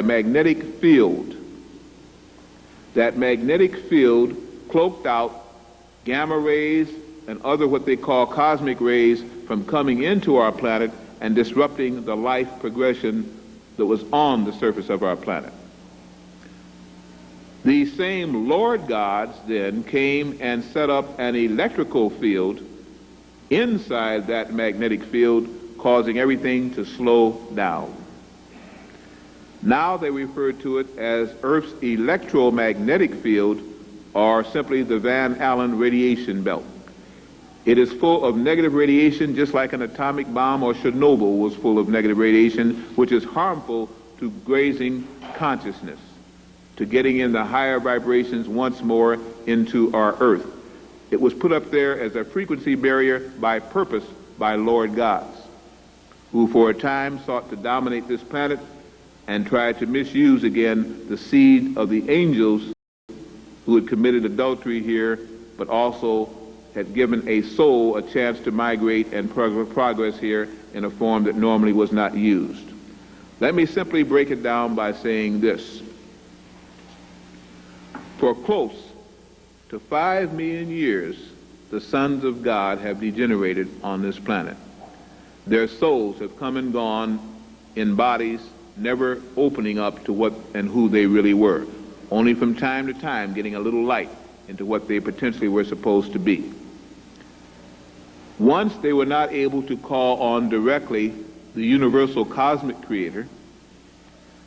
magnetic field. That magnetic field cloaked out gamma rays and other what they call cosmic rays from coming into our planet and disrupting the life progression that was on the surface of our planet. These same Lord gods then came and set up an electrical field inside that magnetic field, causing everything to slow down. Now they refer to it as Earth's electromagnetic field, or simply the Van Allen radiation belt. It is full of negative radiation, just like an atomic bomb or Chernobyl was full of negative radiation, which is harmful to grazing consciousness, to getting in the higher vibrations once more into our Earth. It was put up there as a frequency barrier by purpose by Lord gods, who for a time sought to dominate this planet and tried to misuse again the seed of the angels who had committed adultery here, but also had given a soul a chance to migrate and progress here in a form that normally was not used. Let me simply break it down by saying this. For close to 5 million years, the sons of God have degenerated on this planet. Their souls have come and gone in bodies, never opening up to what and who they really were, only from time to time getting a little light into what they potentially were supposed to be. Once they were not able to call on directly the universal cosmic creator,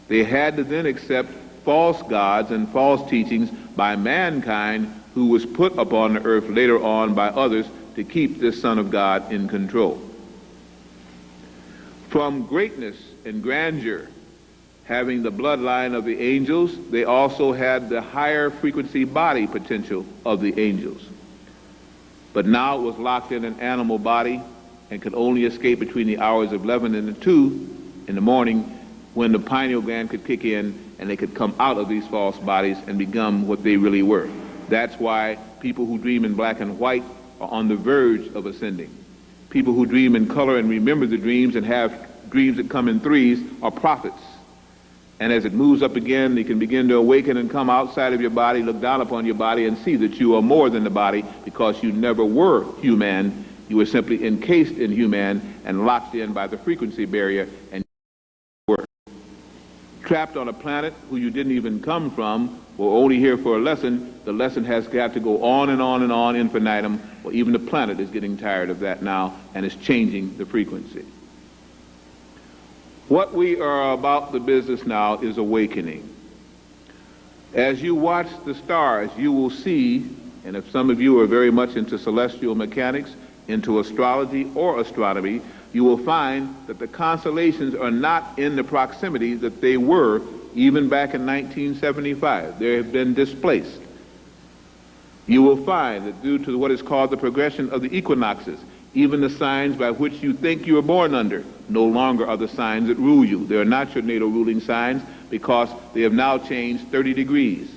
they had to then accept false gods and false teachings by mankind, who was put upon the earth later on by others to keep this Son of God in control. From greatness and grandeur, having the bloodline of the angels, they also had the higher frequency body potential of the angels. But now it was locked in an animal body and could only escape between the hours of 11 and 2 in the morning, when the pineal gland could kick in and they could come out of these false bodies and become what they really were. That's why people who dream in black and white are on the verge of ascending. People who dream in color and remember the dreams and have dreams that come in threes are prophets. And as it moves up again, they can begin to awaken and come outside of your body, look down upon your body, and see that you are more than the body, because you never were human. You were simply encased in human and locked in by the frequency barrier, and you were. trapped on a planet who you didn't even come from, or only here for a lesson, the lesson has got to go on and on and on infinitum. Well, even the planet is getting tired of that now and is changing the frequency. What we are about the business now is awakening. As you watch the stars, you will see, and if some of you are very much into celestial mechanics, into astrology or astronomy, you will find that the constellations are not in the proximity that they were even back in 1975. They have been displaced. You will find that due to what is called the progression of the equinoxes, even the signs by which you think you were born under no longer are the signs that rule you. They are not your natal ruling signs because they have now changed 30 degrees.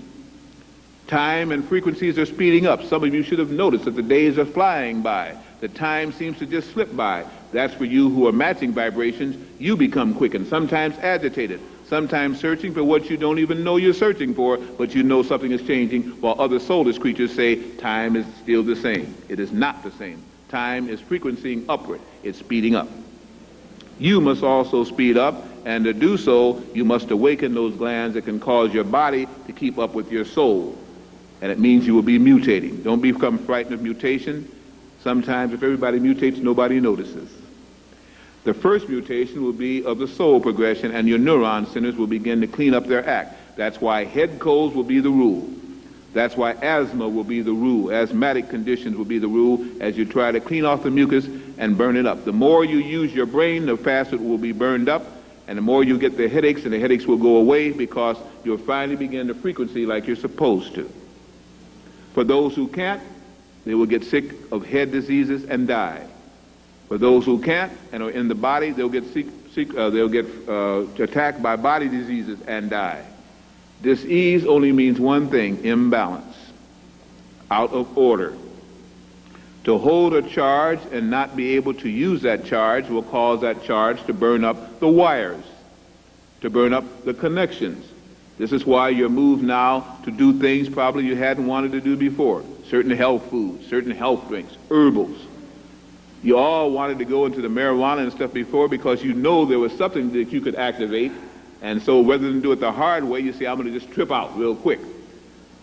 Time and frequencies are speeding up. Some of you should have noticed that the days are flying by. The time seems to just slip by. That's for you who are matching vibrations. You become quickened, sometimes agitated, sometimes searching for what you don't even know you're searching for, but you know something is changing, while other soulless creatures say time is still the same. It is not the same. Time is frequencing upward. It's speeding up. You must also speed up, and to do so, you must awaken those glands that can cause your body to keep up with your soul. And it means you will be mutating. Don't become frightened of mutation. Sometimes if everybody mutates, nobody notices. The first mutation will be of the soul progression, and your neuron centers will begin to clean up their act. That's why head colds will be the rule. That's why asthma will be the rule. Asthmatic conditions will be the rule as you try to clean off the mucus and burn it up. The more you use your brain, the faster it will be burned up, and the more you get the headaches, and the headaches will go away because you'll finally begin the frequency like you're supposed to. For those who can't, they will get sick of head diseases and die. For those who can't and are in the body, they'll get attacked by body diseases and die. Dis-ease only means one thing: imbalance, out of order. To hold a charge and not be able to use that charge will cause that charge to burn up the wires, to burn up the connections. This is why you're moved now to do things probably you hadn't wanted to do before. Certain health foods, certain health drinks, herbals. You all wanted to go into the marijuana and stuff before because you know there was something that you could activate. And so rather than do it the hard way, you say, I'm going to just trip out real quick.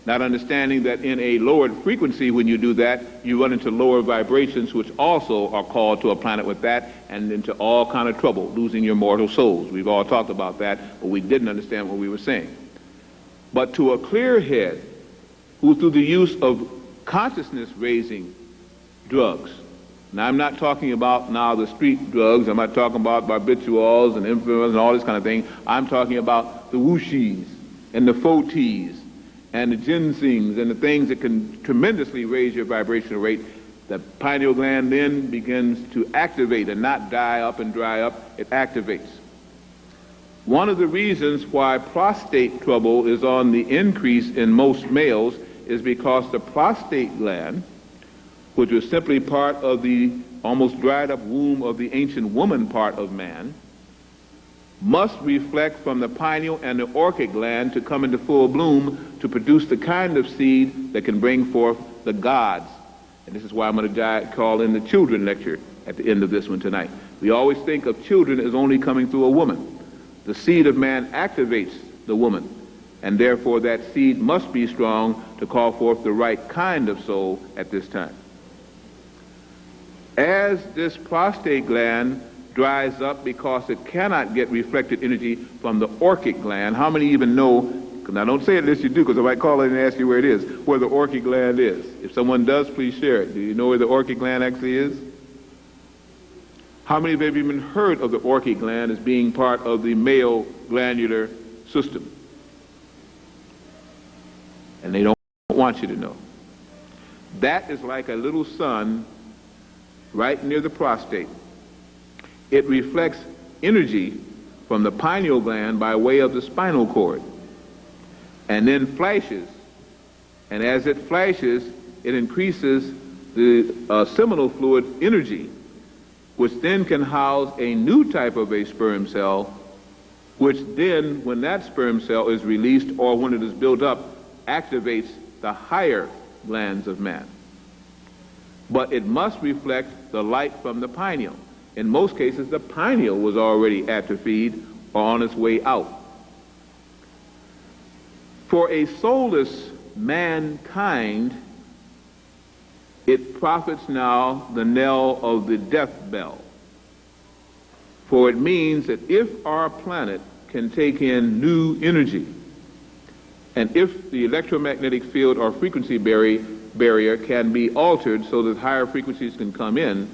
Not understanding that in a lowered frequency, when you do that, you run into lower vibrations, which also are called to a planet with that, and into all kind of trouble, losing your mortal souls. We've all talked about that, but we didn't understand what we were saying. But to a clear head, who through the use of consciousness-raising drugs, now I'm not talking about now the street drugs, I'm not talking about barbiturates and influence and all this kind of thing. I'm talking about the wushis and the fotis and the ginsengs and the things that can tremendously raise your vibrational rate. The pineal gland then begins to activate and not die up and dry up. It activates. One of the reasons why prostate trouble is on the increase in most males is because the prostate gland, which was simply part of the almost dried up womb of the ancient woman part of man, must reflect from the pineal and the orchid gland to come into full bloom to produce the kind of seed that can bring forth the gods. And this is why I'm going to call in the children lecture at the end of this one tonight. We always think of children as only coming through a woman. The seed of man activates the woman, and therefore that seed must be strong to call forth the right kind of soul at this time. As this prostate gland dries up because it cannot get reflected energy from the orchid gland, how many even know, now don't say it unless you do, because I might call it and ask you where it is, where the orchid gland is. If someone does, please share it. Do you know where the orchid gland actually is? How many of you have even heard of the orchid gland as being part of the male glandular system? And they don't want you to know. That is like a little sun right near the prostate. It reflects energy from the pineal gland by way of the spinal cord, and then flashes. And as it flashes, it increases the seminal fluid energy, which then can house a new type of a sperm cell, which then, when that sperm cell is released or when it is built up, activates the higher glands of man. But it must reflect the light from the pineal. In most cases, the pineal was already atrophied or on its way out. For a soulless mankind, it profits now the knell of the death bell. For it means that if our planet can take in new energy, and if the electromagnetic field or frequency barrier can be altered so that higher frequencies can come in,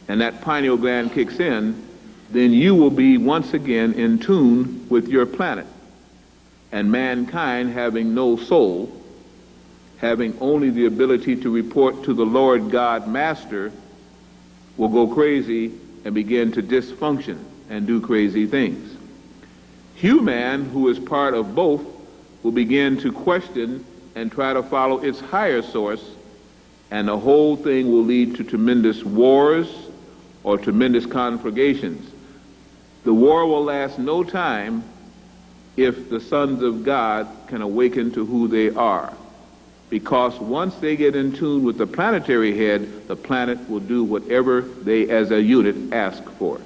and that pineal gland kicks in, then you will be once again in tune with your planet. And mankind, having no soul, having only the ability to report to the Lord God Master, will go crazy and begin to dysfunction and do crazy things. Human, who is part of both, will begin to question and try to follow its higher source, and the whole thing will lead to tremendous wars or tremendous conflagrations. The war will last no time if the sons of God can awaken to who they are. Because once they get in tune with the planetary head, the planet will do whatever they as a unit ask for.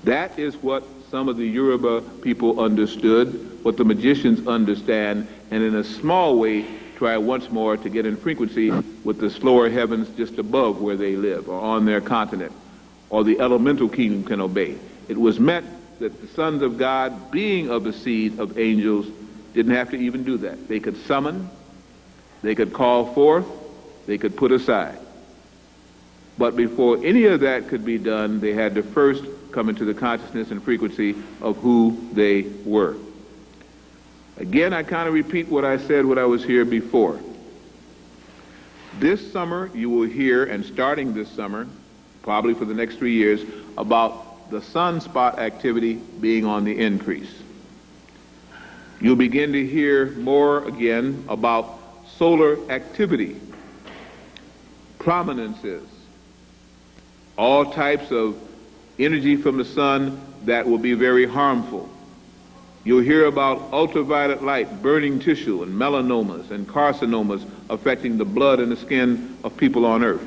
That is what some of the Yoruba people understood, what the magicians understand, and in a small way try once more to get in frequency with the slower heavens just above where they live or on their continent, or the elemental kingdom can obey. It was meant that the sons of God, being of the seed of angels, didn't have to even do that. They could summon, they could call forth, they could put aside. But before any of that could be done, they had to first come into the consciousness and frequency of who they were. Again, I kind of repeat what I said when I was here before. This summer, you will hear, and starting this summer, probably for the next 3 years, about the sunspot activity being on the increase. You'll begin to hear more again about solar activity, prominences, all types of energy from the sun that will be very harmful. You'll hear about ultraviolet light burning tissue and melanomas and carcinomas affecting the blood and the skin of people on earth.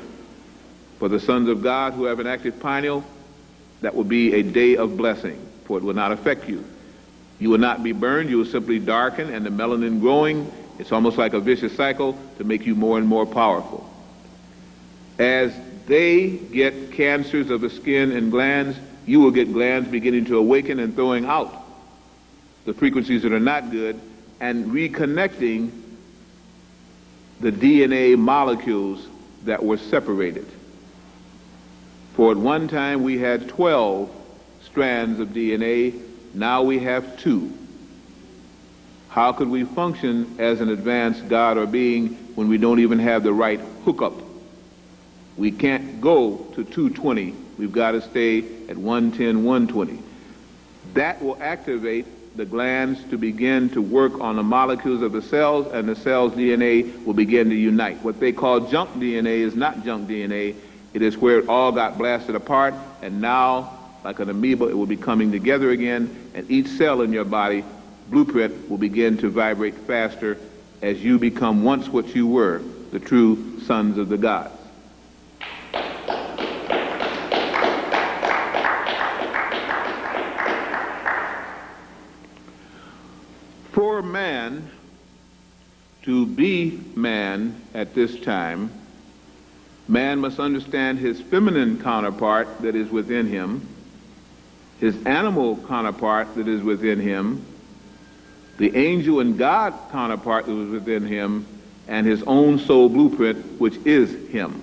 For the sons of God who have an active pineal, that will be a day of blessing, for it will not affect you. You will not be burned, you will simply darken, and the melanin growing, it's almost like a vicious cycle to make you more and more powerful. As they get cancers of the skin and glands, you will get glands beginning to awaken and throwing out the frequencies that are not good and reconnecting the DNA molecules that were separated. For at one time we had 12 strands of DNA, now we have 2. How could we function as an advanced God or being when we don't even have the right hookup? We can't go to 220. We've got to stay at 110, 120. That will activate the glands to begin to work on the molecules of the cells, and the cell's DNA will begin to unite. What they call junk DNA is not junk DNA. It is where it all got blasted apart, and now, like an amoeba, it will be coming together again, and each cell in your body, blueprint, will begin to vibrate faster as you become once what you were, the true sons of the gods. For man to be man at this time, man must understand his feminine counterpart that is within him, his animal counterpart that is within him, the angel and God counterpart that was within him, and his own soul blueprint, which is him.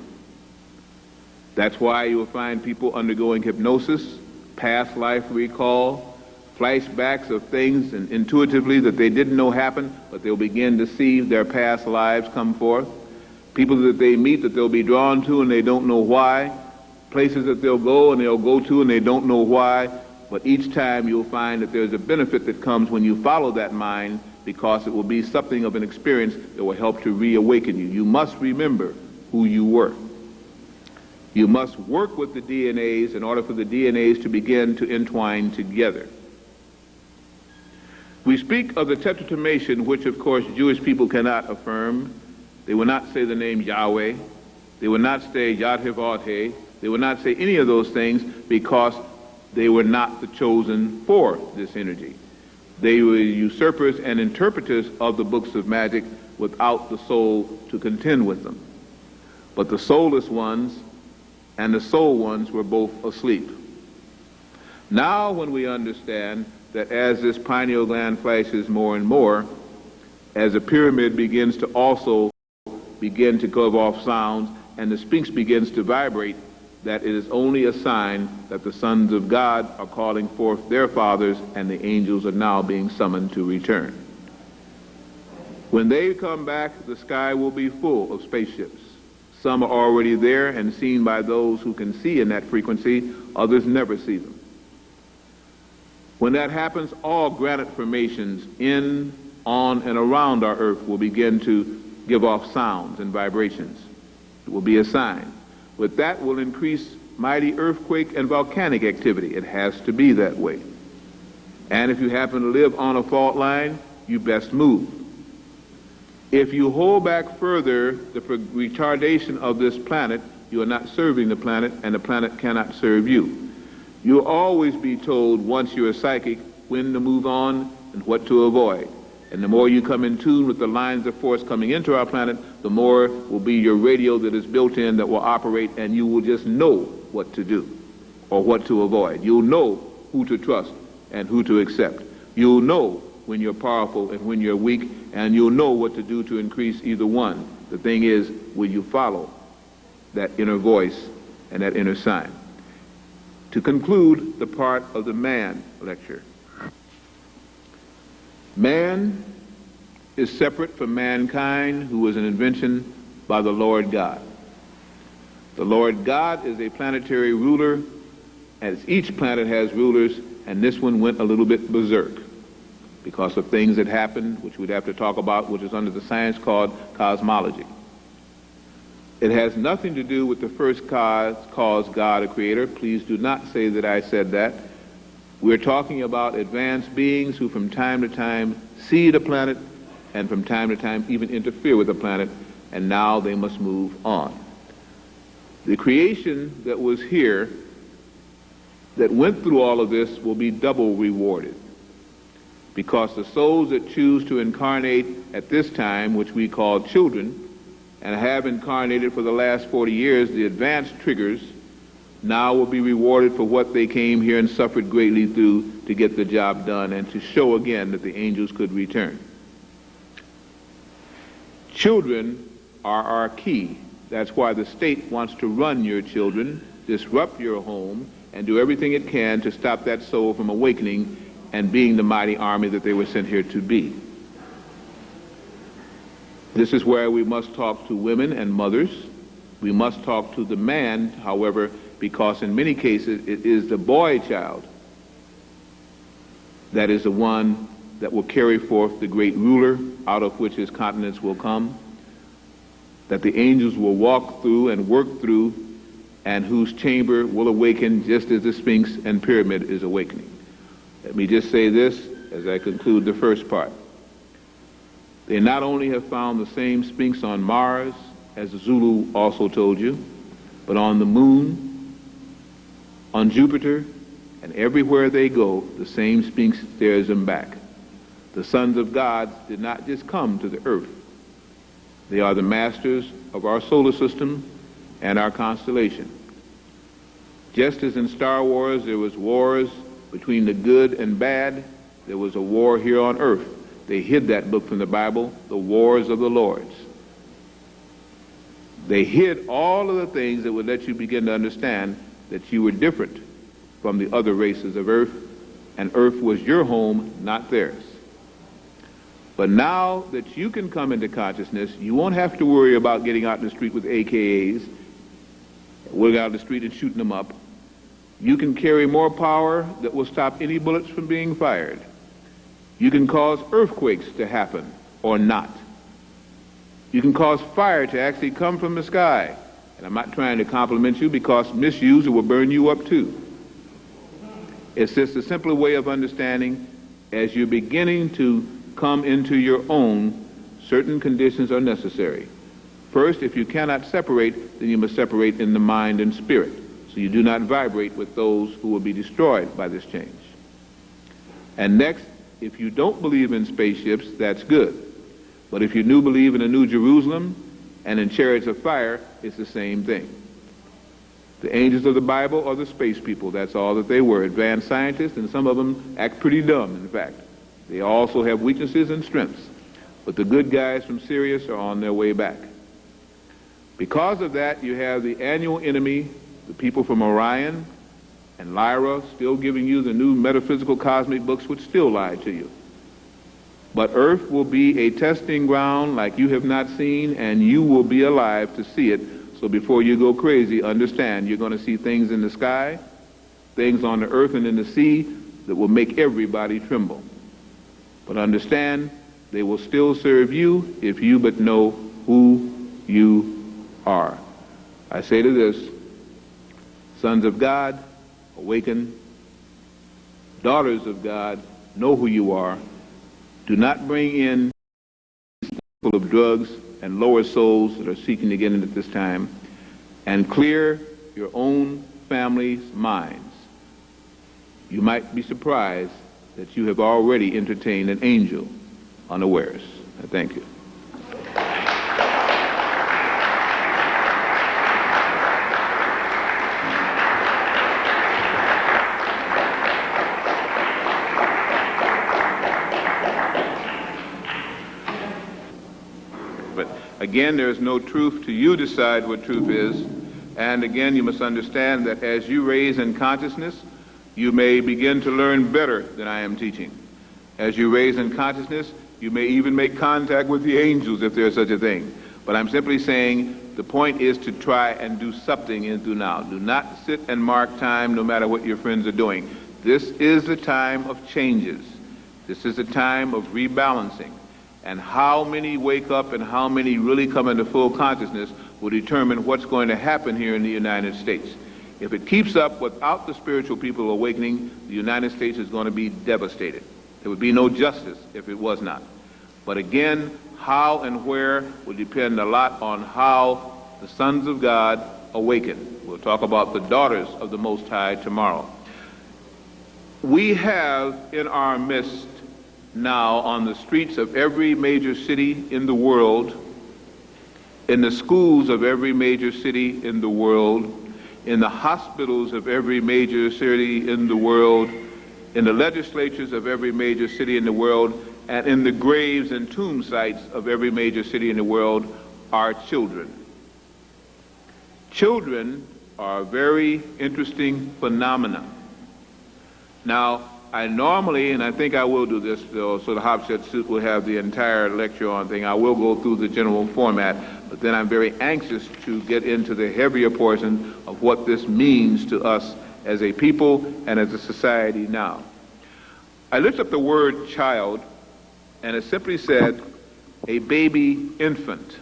That's why you will find people undergoing hypnosis, past life recall, flashbacks of things and intuitively that they didn't know happened, but they'll begin to see their past lives come forth. People that they meet that they'll be drawn to and they don't know why. Places that they'll go and they'll go to and they don't know why. But each time you'll find that there's a benefit that comes when you follow that mind, because it will be something of an experience that will help to reawaken you. You must remember who you were. You must work with the DNAs in order for the DNAs to begin to entwine together. We speak of the tetragrammaton, which of course Jewish people cannot affirm. They will not say the name Yahweh. They will not say Yad-Heh-Vav-Heh. They will not say any of those things because they were not the chosen for this energy. They were usurpers and interpreters of the books of magic without the soul to contend with them. But the soulless ones and the soul ones were both asleep. Now when we understand that as this pineal gland flashes more and more, as the pyramid begins to also begin to give off sounds and the Sphinx begins to vibrate, that it is only a sign that the sons of God are calling forth their fathers and the angels are now being summoned to return. When they come back, the sky will be full of spaceships. Some are already there and seen by those who can see in that frequency, others never see them. When that happens, all granite formations in, on, and around our earth will begin to give off sounds and vibrations. It will be a sign. With that will increase mighty earthquake and volcanic activity. It has to be that way. And if you happen to live on a fault line, you best move. If you hold back further the retardation of this planet, you are not serving the planet, and the planet cannot serve you. You'll always be told, once you're a psychic, when to move on and what to avoid. And the more you come in tune with the lines of force coming into our planet, the more will be your radio that is built in that will operate, and you will just know what to do or what to avoid. You'll know who to trust and who to accept. You'll know when you're powerful and when you're weak, and you'll know what to do to increase either one. The thing is, will you follow that inner voice and that inner sign? To conclude the part of the man lecture, man is separate from mankind, who is an invention by the Lord God. The Lord God is a planetary ruler, as each planet has rulers, and this one went a little bit berserk because of things that happened, which we'd have to talk about, which is under the science called cosmology. It has nothing to do with the first cause, God, a creator. Please do not say that I said that. We're talking about advanced beings who from time to time see the planet and from time to time even interfere with the planet, and now they must move on. The creation that was here, that went through all of this, will be double rewarded, because the souls that choose to incarnate at this time, which we call children, and have incarnated for the last 40 years, the advanced triggers, now will be rewarded for what they came here and suffered greatly through to get the job done and to show again that the angels could return. Children are our key. That's why the state wants to run your children, disrupt your home, and do everything it can to stop that soul from awakening and being the mighty army that they were sent here to be. This is where we must talk to women and mothers. We must talk to the man, however, because in many cases it is the boy child that is the one that will carry forth the great ruler out of which his continents will come, that the angels will walk through and work through, and whose chamber will awaken just as the Sphinx and pyramid is awakening. Let me just say this as I conclude the first part. They not only have found the same Sphinx on Mars, as Zulu also told you, but on the moon, on Jupiter, and everywhere they go, the same Sphinx stares them back. The sons of God did not just come to the earth. They are the masters of our solar system and our constellation. Just as in Star Wars there was wars between the good and bad, there was a war here on earth. They hid that book from the Bible, the Wars of the Lords. They hid all of the things that would let you begin to understand that you were different from the other races of earth, and earth was your home, not theirs. But now that you can come into consciousness, you won't have to worry about getting out in the street with AKs, going out in the street and shooting them up. You can carry more power that will stop any bullets from being fired. You can cause earthquakes to happen or not. You can cause fire to actually come from the sky. And I'm not trying to compliment you, because misuse, it will burn you up too. It's just a simpler way of understanding. As you're beginning to come into your own, certain conditions are necessary. First, if you cannot separate, then you must separate in the mind and spirit, so you do not vibrate with those who will be destroyed by this change. And next, If you don't believe in spaceships, that's good. But if you do believe in a New Jerusalem and in chariots of fire, it's the same thing. The angels of the Bible are the space people. That's all that they were, advanced scientists, and some of them act pretty dumb, in fact. They also have weaknesses and strengths. But the good guys from Sirius are on their way back. Because of that, you have the annual enemy, the people from Orion and Lyra, still giving you the new metaphysical cosmic books which still lie to you. But Earth will be a testing ground like you have not seen, and you will be alive to see it. So before you go crazy, understand you're going to see things in the sky, things on the earth and in the sea that will make everybody tremble. But understand, they will still serve you if you but know who you are. I say to this, sons of God, awaken. Daughters of God, know who you are. Do not bring in full of drugs and lower souls that are seeking to get in at this time, and clear your own family's minds. You might be surprised that you have already entertained an angel unawares. I thank you. Again, there is no truth till you decide what truth is. And again, you must understand that as you raise in consciousness, you may begin to learn better than I am teaching. As you raise in consciousness, you may even make contact with the angels if there is such a thing. But I'm simply saying the point is to try and do something in do now. Do not sit and mark time no matter what your friends are doing. This is a time of changes. This is a time of rebalancing. And how many wake up and how many really come into full consciousness will determine what's going to happen here in the United States. If it keeps up without the spiritual people awakening, the United States is going to be devastated. There would be no justice if it was not. But again, how and where will depend a lot on how the sons of God awaken. We'll talk about the daughters of the Most High tomorrow. We have in our midst now on the streets of every major city in the world, in the schools of every major city in the world, in the hospitals of every major city in the world, in the legislatures of every major city in the world, and in the graves and tomb sites of every major city in the world are children. Children are a very interesting phenomenon. Now, I normally, and I think I will do this, so the Hofstadter suit will have the entire lecture on thing. I will go through the general format, but then I'm very anxious to get into the heavier portion of what this means to us as a people and as a society now. I looked up the word child, and it simply said a baby infant,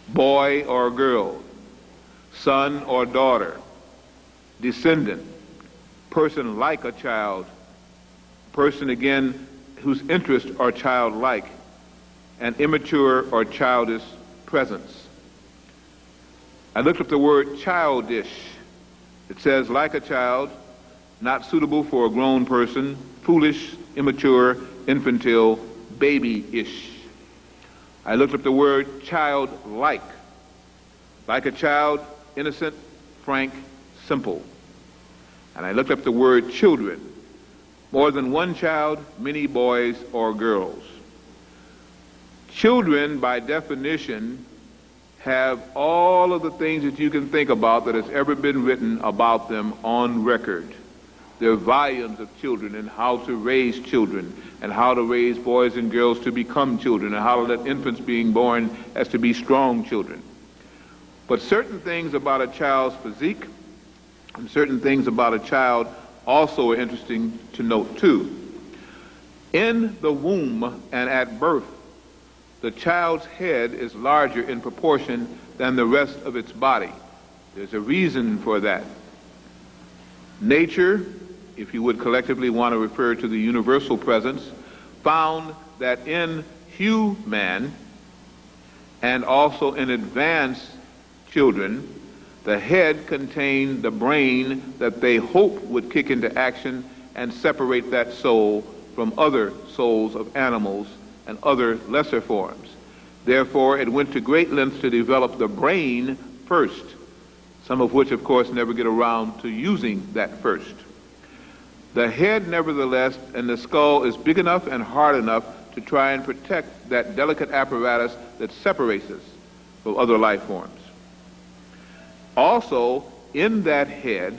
boy or girl, son or daughter, descendant, person like a child, person again whose interests are childlike, and immature or childish presence. I looked up the word childish. It says like a child, not suitable for a grown person, foolish, immature, infantile, babyish. I looked up the word childlike. Like a child, innocent, frank, simple. And I looked up the word children. More than one child, many boys or girls. Children, by definition, have all of the things that you can think about that has ever been written about them on record. There are volumes of children and how to raise children and how to raise boys and girls to become children and how to let infants being born as to be strong children. But certain things about a child's physique and certain things about a child also are interesting to note too. In the womb and at birth, the child's head is larger in proportion than the rest of its body. There's a reason for that. Nature, if you would collectively want to refer to the universal presence, found that in human and also in advanced children, the head contained the brain that they hope would kick into action and separate that soul from other souls of animals and other lesser forms. Therefore, it went to great lengths to develop the brain first, some of which, of course, never get around to using that first. The head, nevertheless, and the skull is big enough and hard enough to try and protect that delicate apparatus that separates us from other life forms. Also, in that head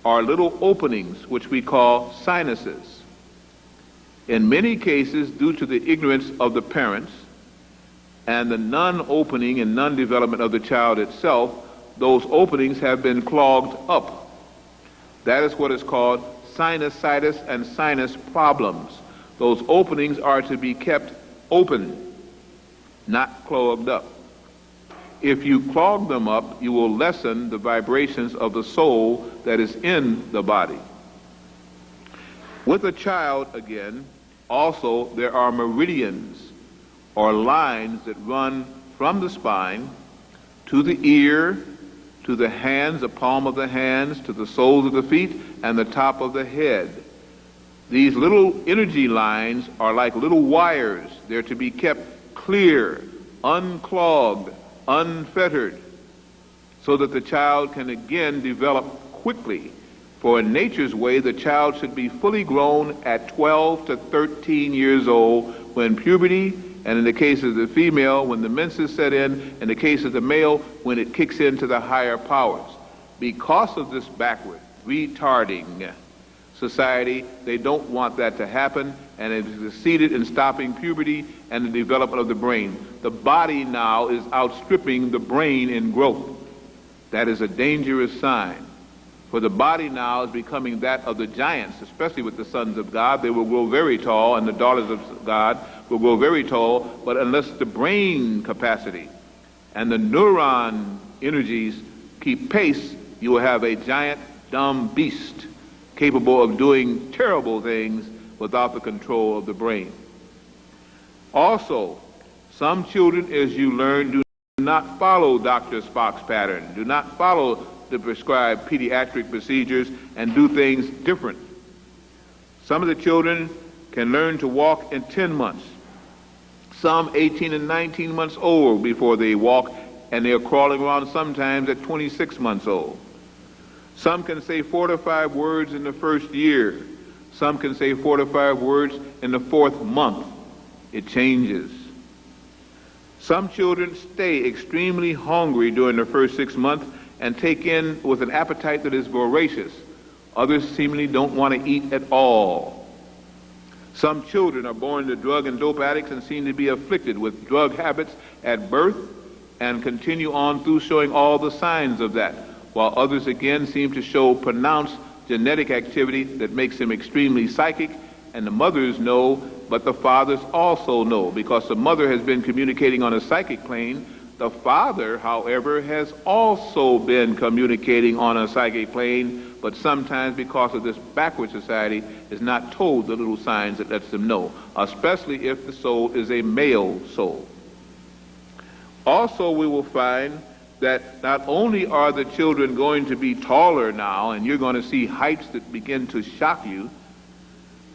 are little openings, which we call sinuses. In many cases, due to the ignorance of the parents and the non-opening and non-development of the child itself, those openings have been clogged up. That is what is called sinusitis and sinus problems. Those openings are to be kept open, not clogged up. If you clog them up, you will lessen the vibrations of the soul that is in the body. With a child, again, also there are meridians or lines that run from the spine to the ear, to the hands, the palm of the hands, to the soles of the feet, and the top of the head. These little energy lines are like little wires. They're to be kept clear, unclogged, unfettered, so that the child can again develop quickly. For in nature's way, the child should be fully grown at 12 to 13 years old when puberty, and in the case of the female, when the menses set in the case of the male, when it kicks into the higher powers. Because of this backward, retarding society, they don't want that to happen, and it has succeeded in stopping puberty and the development of the brain. The body now is outstripping the brain in growth. That is a dangerous sign. For the body now is becoming that of the giants, especially with the sons of God. They will grow very tall, and the daughters of God will grow very tall, but unless the brain capacity and the neuron energies keep pace, you will have a giant, dumb beast capable of doing terrible things without the control of the brain. Also, some children, as you learn, do not follow Dr. Spock's pattern, do not follow the prescribed pediatric procedures, and do things different. Some of the children can learn to walk in 10 months. Some 18 and 19 months old before they walk, and they're crawling around sometimes at 26 months old. Some can say 4 to 5 words in the first year. Some can say 4 to 5 words in the 4th month. It changes. Some children stay extremely hungry during the first 6 months and take in with an appetite that is voracious. Others seemingly don't want to eat at all. Some children are born to drug and dope addicts and seem to be afflicted with drug habits at birth and continue on through showing all the signs of that, while others again seem to show pronounced genetic activity that makes them extremely psychic, and the mothers know, but the fathers also know, because the mother has been communicating on a psychic plane. The father, however, has also been communicating on a psychic plane, but sometimes because of this backward society is not told the little signs that lets them know, especially if the soul is a male soul. Also, we will find that not only are the children going to be taller now, and you're going to see heights that begin to shock you,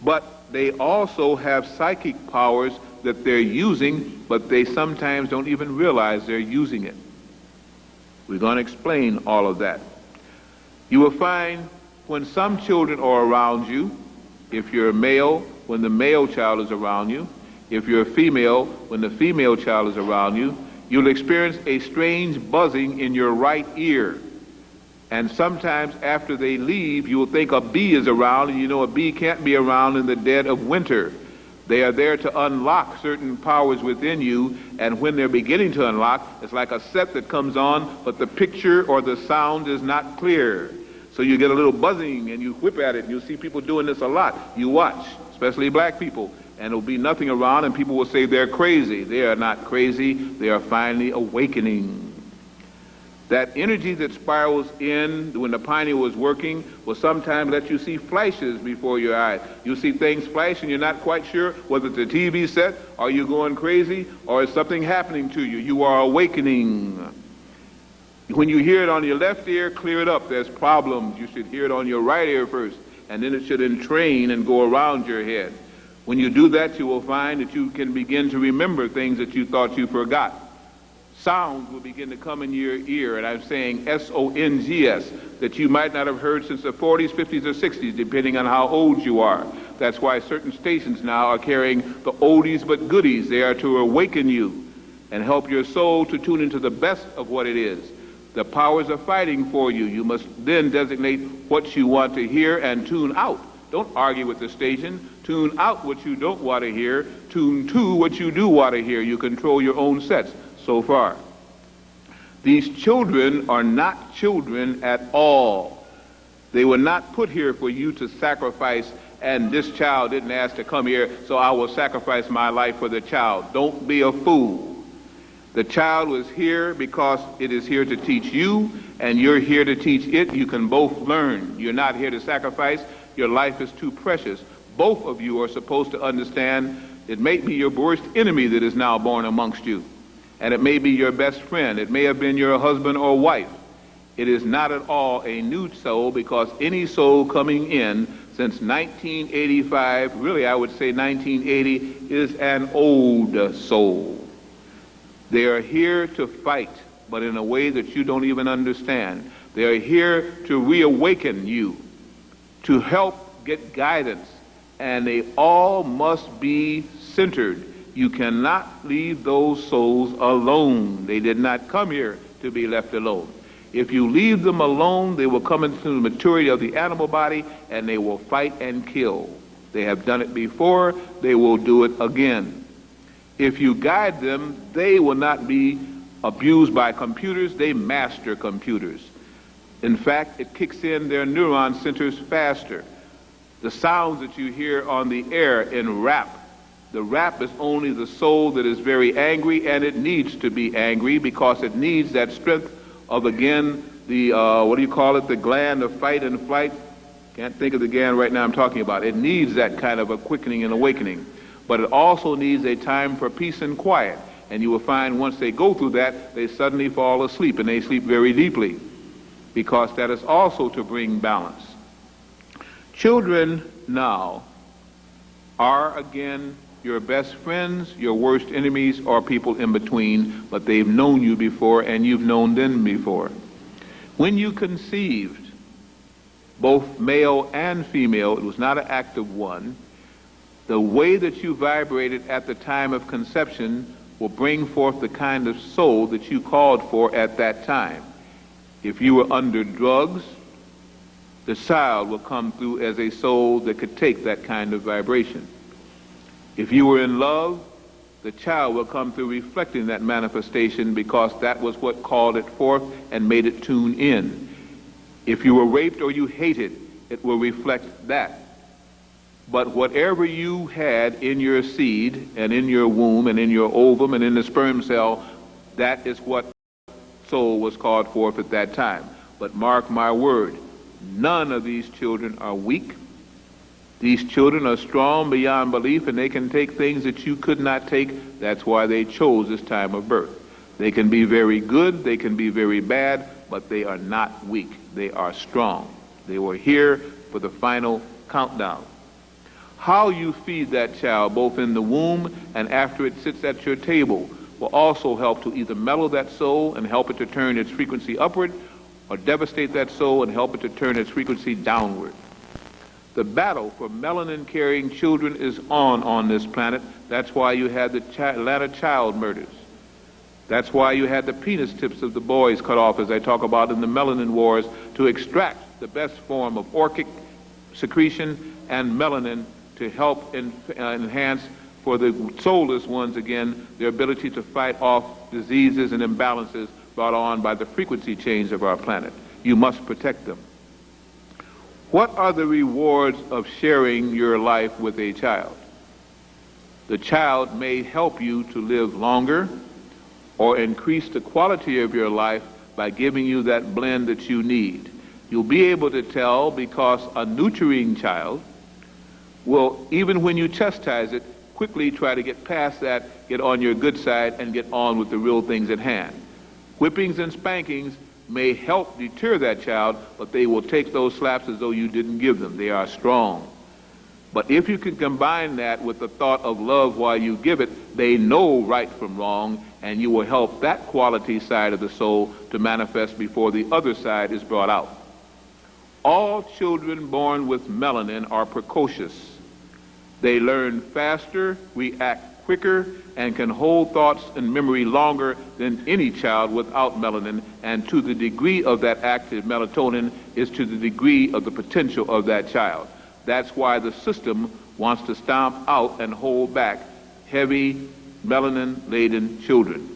but they also have psychic powers that they're using, but they sometimes don't even realize they're using it. We're going to explain all of that. You will find when some children are around you, if you're a male, when the male child is around you, if you're a female, when the female child is around you, you'll experience a strange buzzing in your right ear. And sometimes after they leave, you will think a bee is around, and you know a bee can't be around in the dead of winter. They are there to unlock certain powers within you, and when they're beginning to unlock, it's like a set that comes on, but the picture or the sound is not clear. So you get a little buzzing, and you whip at it, and you'll see people doing this a lot. You watch, especially black people, and there'll be nothing around, and people will say they're crazy. They are not crazy. They are finally awakening. That energy that spirals in when the pineal was working will sometimes let you see flashes before your eyes. You see things flash and you're not quite sure whether it's a TV set, are you going crazy, or is something happening to you. You are awakening. When you hear it on your left ear, clear it up. There's problems. You should hear it on your right ear first, and then it should entrain and go around your head. When you do that, you will find that you can begin to remember things that you thought you forgot. Sounds will begin to come in your ear, and I'm saying S-O-N-G-S, that you might not have heard since the 40s, 50s, or 60s, depending on how old you are. That's why certain stations now are carrying the oldies but goodies. They are to awaken you and help your soul to tune into the best of what it is. The powers are fighting for you. You must then designate what you want to hear and tune out. Don't argue with the station. Tune out what you don't want to hear. Tune to what you do want to hear. You control your own sets so far. These children are not children at all. They were not put here for you to sacrifice, and this child didn't ask to come here, so I will sacrifice my life for the child. Don't be a fool. The child was here because it is here to teach you, and you're here to teach it. You can both learn. You're not here to sacrifice. Your life is too precious. Both of you are supposed to understand it may be your worst enemy that is now born amongst you, and it may be your best friend. It may have been your husband or wife. It is not at all a new soul, because any soul coming in since 1985, really I would say 1980, is an old soul. They are here to fight, but in a way that you don't even understand. They are here to reawaken you, to help get guidance, and they all must be centered. You cannot leave those souls alone. They did not come here to be left alone. If you leave them alone, they will come into the maturity of the animal body, and they will fight and kill. They have done it before. They will do it again. If you guide them, they will not be abused by computers. They master computers. In fact, it kicks in their neuron centers faster. The sounds that you hear on the air in rap, the rap is only the soul that is very angry, and it needs to be angry because it needs that strength of, again, the, the gland of fight and flight. Can't think of the gland right now I'm talking about. It needs that kind of a quickening and awakening. But it also needs a time for peace and quiet. And you will find once they go through that, they suddenly fall asleep, and they sleep very deeply, because that is also to bring balance. Children now are, again, your best friends, your worst enemies, or people in between, but they've known you before and you've known them before. When you conceived, both male and female, it was not an act of one. The way that you vibrated at the time of conception will bring forth the kind of soul that you called for at that time. If you were under drugs, the child will come through as a soul that could take that kind of vibration. If you were in love, the child will come through reflecting that manifestation, because that was what called it forth and made it tune in. If you were raped or you hated, it will reflect that. But whatever you had in your seed and in your womb and in your ovum and in the sperm cell, that is what soul was called forth at that time. But mark my word, none of these children are weak. These children are strong beyond belief, and they can take things that you could not take. That's why they chose this time of birth. They can be very good, they can be very bad, but they are not weak. They are strong. They were here for the final countdown. How you feed that child, both in the womb and after it sits at your table, will also help to either mellow that soul and help it to turn its frequency upward, or devastate that soul and help it to turn its frequency downward. The battle for melanin-carrying children is on this planet. That's why you had the Atlanta child murders. That's why you had the penis tips of the boys cut off, as I talk about in the melanin wars, to extract the best form of orchic secretion and melanin to help enhance for the soulless ones, again, their ability to fight off diseases and imbalances brought on by the frequency change of our planet. You must protect them. What are the rewards of sharing your life with a child? The child may help you to live longer or increase the quality of your life by giving you that blend that you need. You'll be able to tell, because a nurturing child will, even when you chastise it, quickly try to get past that, get on your good side, and get on with the real things at hand. Whippings and spankings may help deter that child, but they will take those slaps as though you didn't give them. They are strong. But if you can combine that with the thought of love while you give it, they know right from wrong, and you will help that quality side of the soul to manifest before the other side is brought out. All children born with melanin are precocious. They learn faster, react quicker, and can hold thoughts in memory longer than any child without melanin, and to the degree of that active melatonin is to the degree of the potential of that child. That's why the system wants to stomp out and hold back heavy melanin-laden children.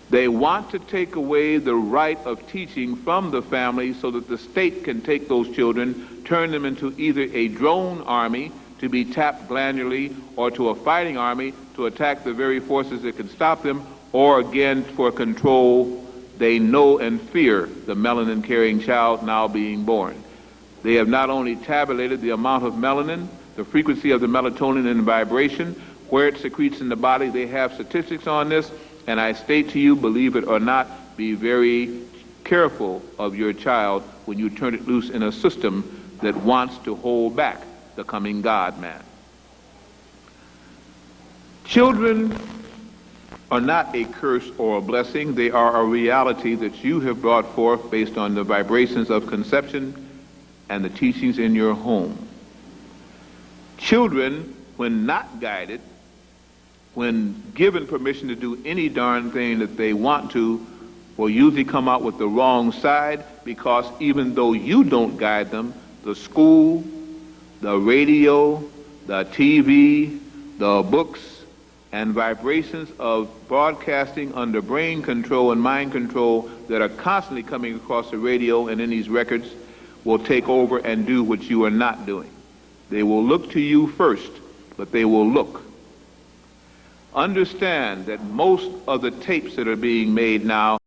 They want to take away the right of teaching from the family so that the state can take those children, turn them into either a drone army to be tapped glandularly, or to a fighting army to attack the very forces that can stop them, or again for control. They know and fear the melanin-carrying child now being born. They have not only tabulated the amount of melanin, the frequency of the melatonin and vibration, where it secretes in the body. They have statistics on this, and I state to you, believe it or not, be very careful of your child when you turn it loose in a system that wants to hold back the coming God-man. Children are not a curse or a blessing. They are a reality that you have brought forth based on the vibrations of conception and the teachings in your home. Children, when not guided, when given permission to do any darn thing that they want to, will usually come out with the wrong side, because even though you don't guide them, the school, the radio, the TV, the books, and vibrations of broadcasting under brain control and mind control that are constantly coming across the radio and in these records will take over and do what you are not doing. They will look to you first, but they will look. Understand that most of the tapes that are being made now,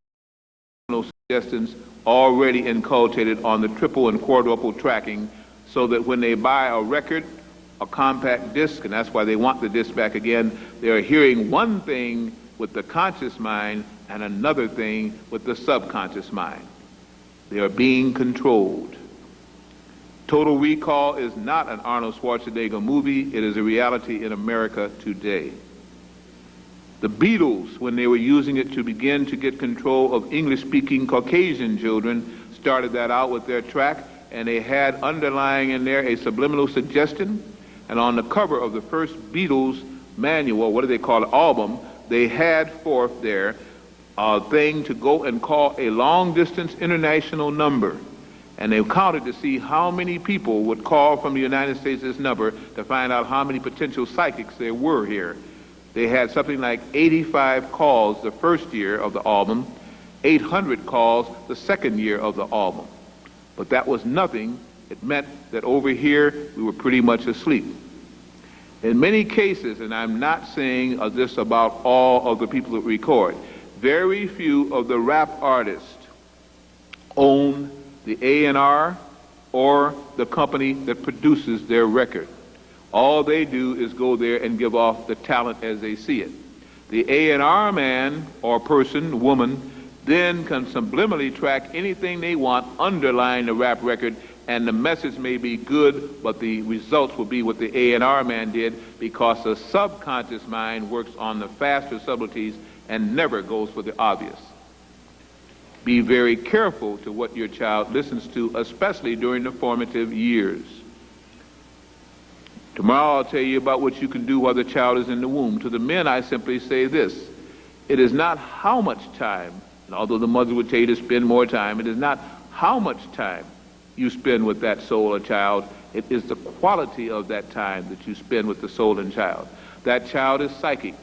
suggestions already inculcated on the triple and quadruple tracking, so that when they buy a record, a compact disc, and that's why they want the disc back again, they're hearing one thing with the conscious mind and another thing with the subconscious mind. They are being controlled. Total Recall is not an Arnold Schwarzenegger movie. It is a reality in America today. The Beatles, when they were using it to begin to get control of English-speaking Caucasian children, started that out with their track, and they had underlying in there a subliminal suggestion. And on the cover of the first Beatles manual, what do they call it, album, they had forth there a thing to go and call a long-distance international number. And they counted to see how many people would call from the United States this number to find out how many potential psychics there were here. They had something like 85 calls the first year of the album, 800 calls the second year of the album. But that was nothing. It meant that over here we were pretty much asleep. In many cases, and I'm not saying this about all of the people that record, very few of the rap artists own the A&R or the company that produces their record. All they do is go there and give off the talent as they see it. The A&R man or person, woman, then can subliminally track anything they want underlying the rap record, and the message may be good, but the results will be what the A&R man did, because the subconscious mind works on the faster subtleties and never goes for the obvious. Be very careful to what your child listens to, especially during the formative years. Tomorrow I'll tell you about what you can do while the child is in the womb. To the men, I simply say this: it is not how much time, and although the mother would tell you to spend more time, it is not how much time you spend with that soul or child, it is the quality of that time that you spend with the soul and child. That child is psychic.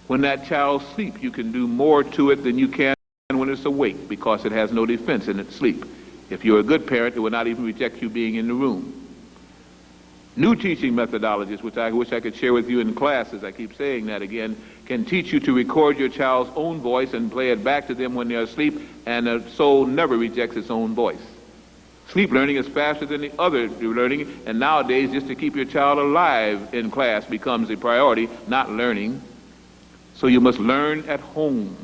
When that child sleeps, you can do more to it than you can when it's awake, because it has no defense in its sleep. If you're a good parent, it will not even reject you being in the room. New teaching methodologies, which I wish I could share with you in classes, I keep saying that again, can teach you to record your child's own voice and play it back to them when they're asleep, and the soul never rejects its own voice. Sleep learning is faster than the other learning, and nowadays just to keep your child alive in class becomes a priority, not learning. So you must learn at home.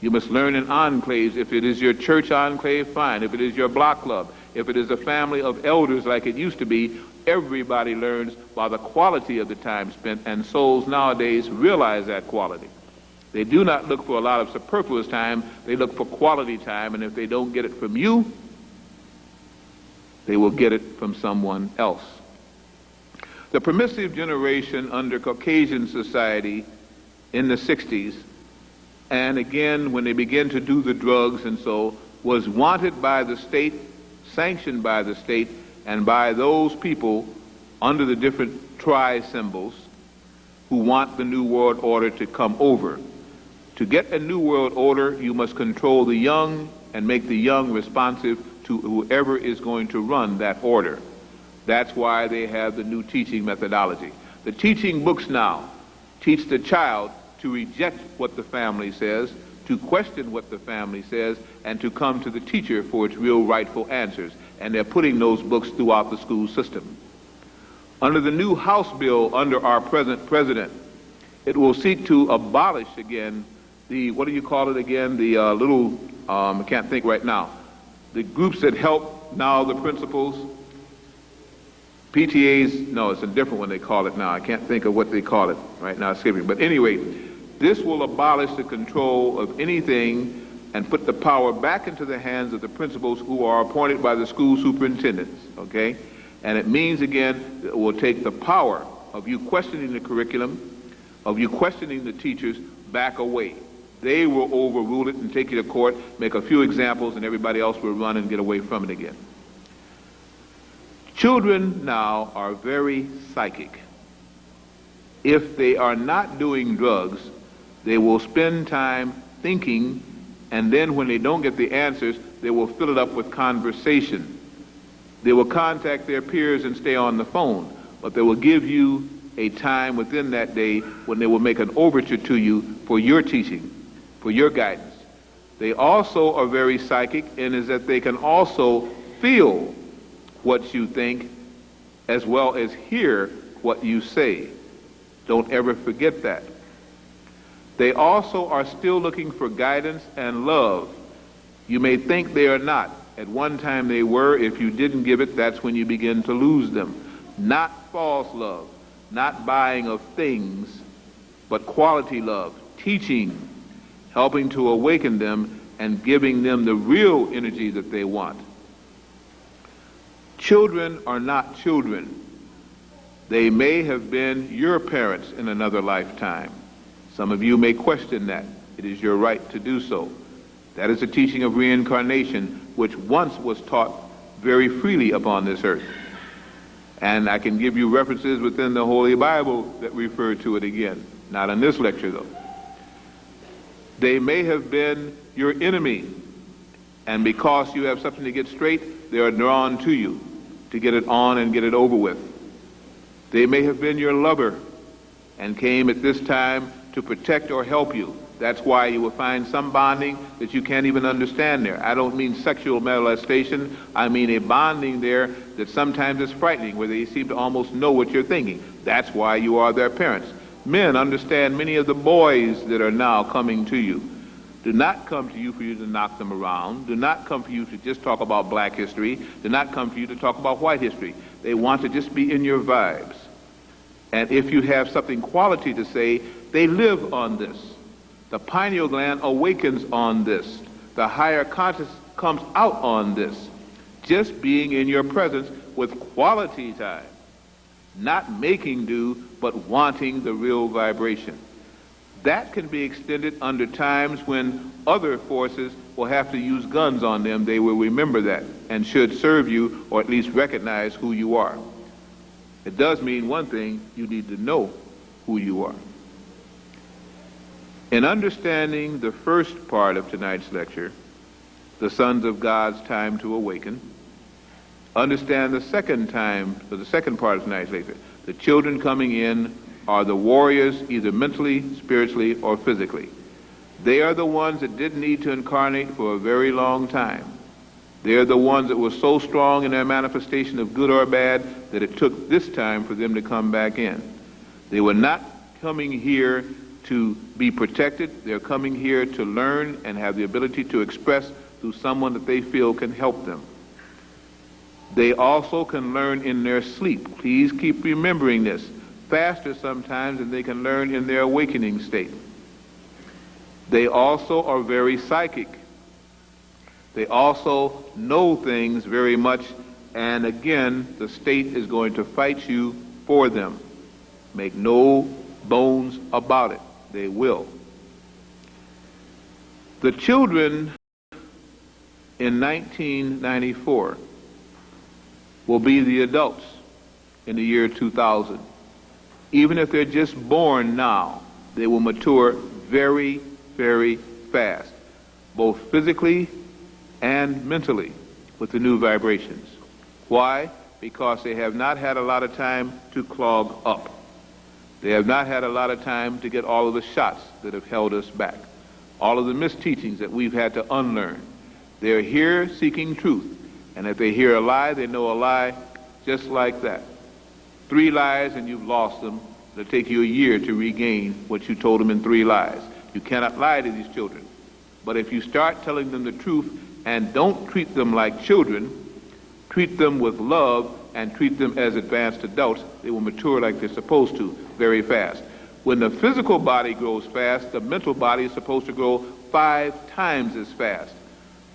You must learn in enclaves. If it is your church enclave, fine. If it is your block club, if it is a family of elders like it used to be, Everybody learns by the quality of the time spent, and souls nowadays realize that quality. They do not look for a lot of superfluous time, they look for quality time, and if they don't get it from you, they will get it from someone else. The permissive generation under Caucasian society in the 60s, and again when they began to do the drugs and so, was wanted by the state, sanctioned by the state, and by those people under the different tri-symbols who want the New World Order to come over. To get a New World Order, you must control the young and make the young responsive to whoever is going to run that order. That's why they have the new teaching methodology. The teaching books now teach the child to reject what the family says, to question what the family says, and to come to the teacher for its real rightful answers. And they're putting those books throughout the school system. Under the new House bill under our present president, it will seek to abolish again the, what do you call it again, the I can't think right now, the groups that help now the principals, PTAs, no, it's a different one they call it now. I can't think of what they call it right now, skipping. But anyway, this will abolish the control of anything and put the power back into the hands of the principals who are appointed by the school superintendents, okay? And it means, again, it will take the power of you questioning the curriculum, of you questioning the teachers, back away. They will overrule it and take you to court, make a few examples, and everybody else will run and get away from it again. Children now are very psychic. If they are not doing drugs, they will spend time thinking, and then when they don't get the answers, they will fill it up with conversation. They will contact their peers and stay on the phone, but they will give you a time within that day when they will make an overture to you for your teaching, for your guidance. They also are very psychic in is that they can also feel what you think as well as hear what you say. Don't ever forget that. They also are still looking for guidance and love. You may think they are not. At one time they were. If you didn't give it, that's when you begin to lose them. Not false love, not buying of things, but quality love, teaching, helping to awaken them and giving them the real energy that they want. Children are not children. They may have been your parents in another lifetime. Some of you may question that. It is your right to do so. That is the teaching of reincarnation, which once was taught very freely upon this earth. And I can give you references within the Holy Bible that refer to it again. Not in this lecture, though. They may have been your enemy, and because you have something to get straight, they are drawn to you to get it on and get it over with. They may have been your lover and came at this time to protect or help you. That's why you will find some bonding that you can't even understand there. I don't mean sexual molestation. I mean a bonding there that sometimes is frightening, where they seem to almost know what you're thinking. That's why you are their parents. Men understand many of the boys that are now coming to you. Do not come to you for you to knock them around. Do not come for you to just talk about black history. Do not come for you to talk about white history. They want to just be in your vibes. And if you have something quality to say, they live on this. The pineal gland awakens on this. The higher consciousness comes out on this. Just being in your presence with quality time. Not making do, but wanting the real vibration. That can be extended under times when other forces will have to use guns on them. They will remember that and should serve you, or at least recognize who you are. It does mean one thing: you need to know who you are. In understanding the first part of tonight's lecture, the sons of God's time to awaken, understand the second part of tonight's lecture. The children coming in are the warriors, either mentally, spiritually, or physically. They are the ones that didn't need to incarnate for a very long time. They are the ones that were so strong in their manifestation of good or bad that it took this time for them to come back in. They were not coming here to be protected. They're coming here to learn and have the ability to express through someone that they feel can help them. They also can learn in their sleep. Please keep remembering this. Faster sometimes than they can learn in their awakening state. They also are very psychic. They also know things very much, and again, the state is going to fight you for them. Make no bones about it. They will. The children in 1994 will be the adults in the year 2000. Even if they're just born now, they will mature very, very fast, both physically and mentally, with the new vibrations. Why? Because they have not had a lot of time to clog up. They have not had a lot of time to get all of the shots that have held us back, all of the misteachings that we've had to unlearn. They're here seeking truth, and if they hear a lie, they know a lie just like that. 3 lies and you've lost them. It'll take you a year to regain what you told them in 3 lies. You cannot lie to these children. But if you start telling them the truth and don't treat them like children, treat them with love and treat them as advanced adults, they will mature like they're supposed to very fast. When the physical body grows fast, the mental body is supposed to grow 5 times as fast.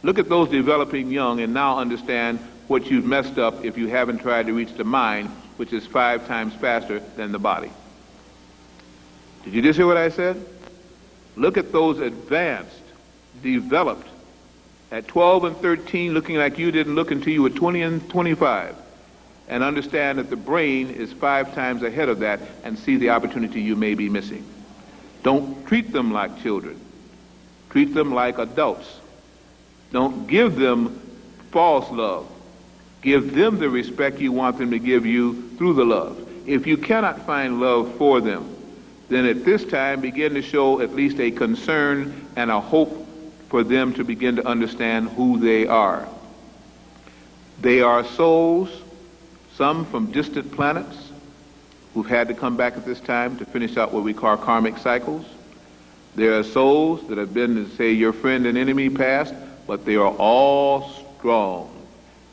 Look at those developing young and now understand what you've messed up if you haven't tried to reach the mind, which is 5 times faster than the body. Did you just hear what I said? Look at those advanced, developed, at 12 and 13, looking like you didn't look until you were 20 and 25, and understand that the brain is 5 times ahead of that, and see the opportunity you may be missing. Don't treat them like children. Treat them like adults. Don't give them false love. Give them the respect you want them to give you through the love. If you cannot find love for them, then at this time begin to show at least a concern and a hope for them to begin to understand who they are. They are souls, some from distant planets, who've had to come back at this time to finish out what we call karmic cycles. There are souls that have been, say, your friend and enemy past, but they are all strong.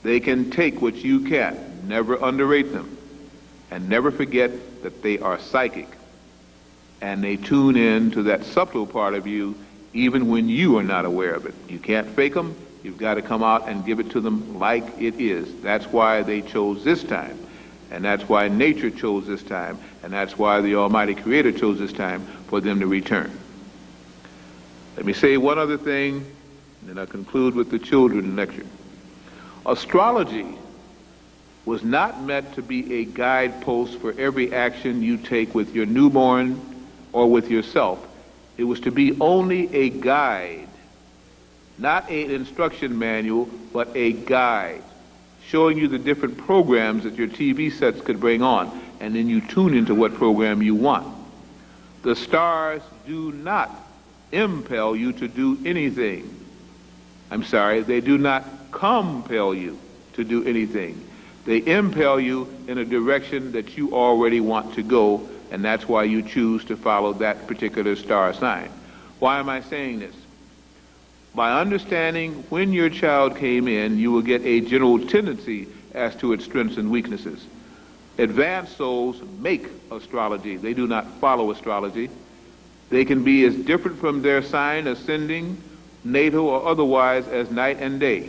They can take what you can't. Never underrate them. And never forget that they are psychic. And they tune in to that subtle part of you even when you are not aware of it. You can't fake them. You've got to come out and give it to them like it is. That's why they chose this time. And that's why nature chose this time. And that's why the Almighty Creator chose this time for them to return. Let me say one other thing, and then I'll conclude with the children lecture. Astrology was not meant to be a guidepost for every action you take with your newborn or with yourself. It was to be only a guide, not an instruction manual, but a guide, showing you the different programs that your TV sets could bring on, and then you tune into what program you want. The stars do not impel you to do anything. I'm sorry, they do not compel you to do anything. They impel you in a direction that you already want to go, and that's why you choose to follow that particular star sign. Why am I saying this? By understanding when your child came in, you will get a general tendency as to its strengths and weaknesses. Advanced souls make astrology. They do not follow astrology. They can be as different from their sign, ascending, natal, or otherwise as night and day.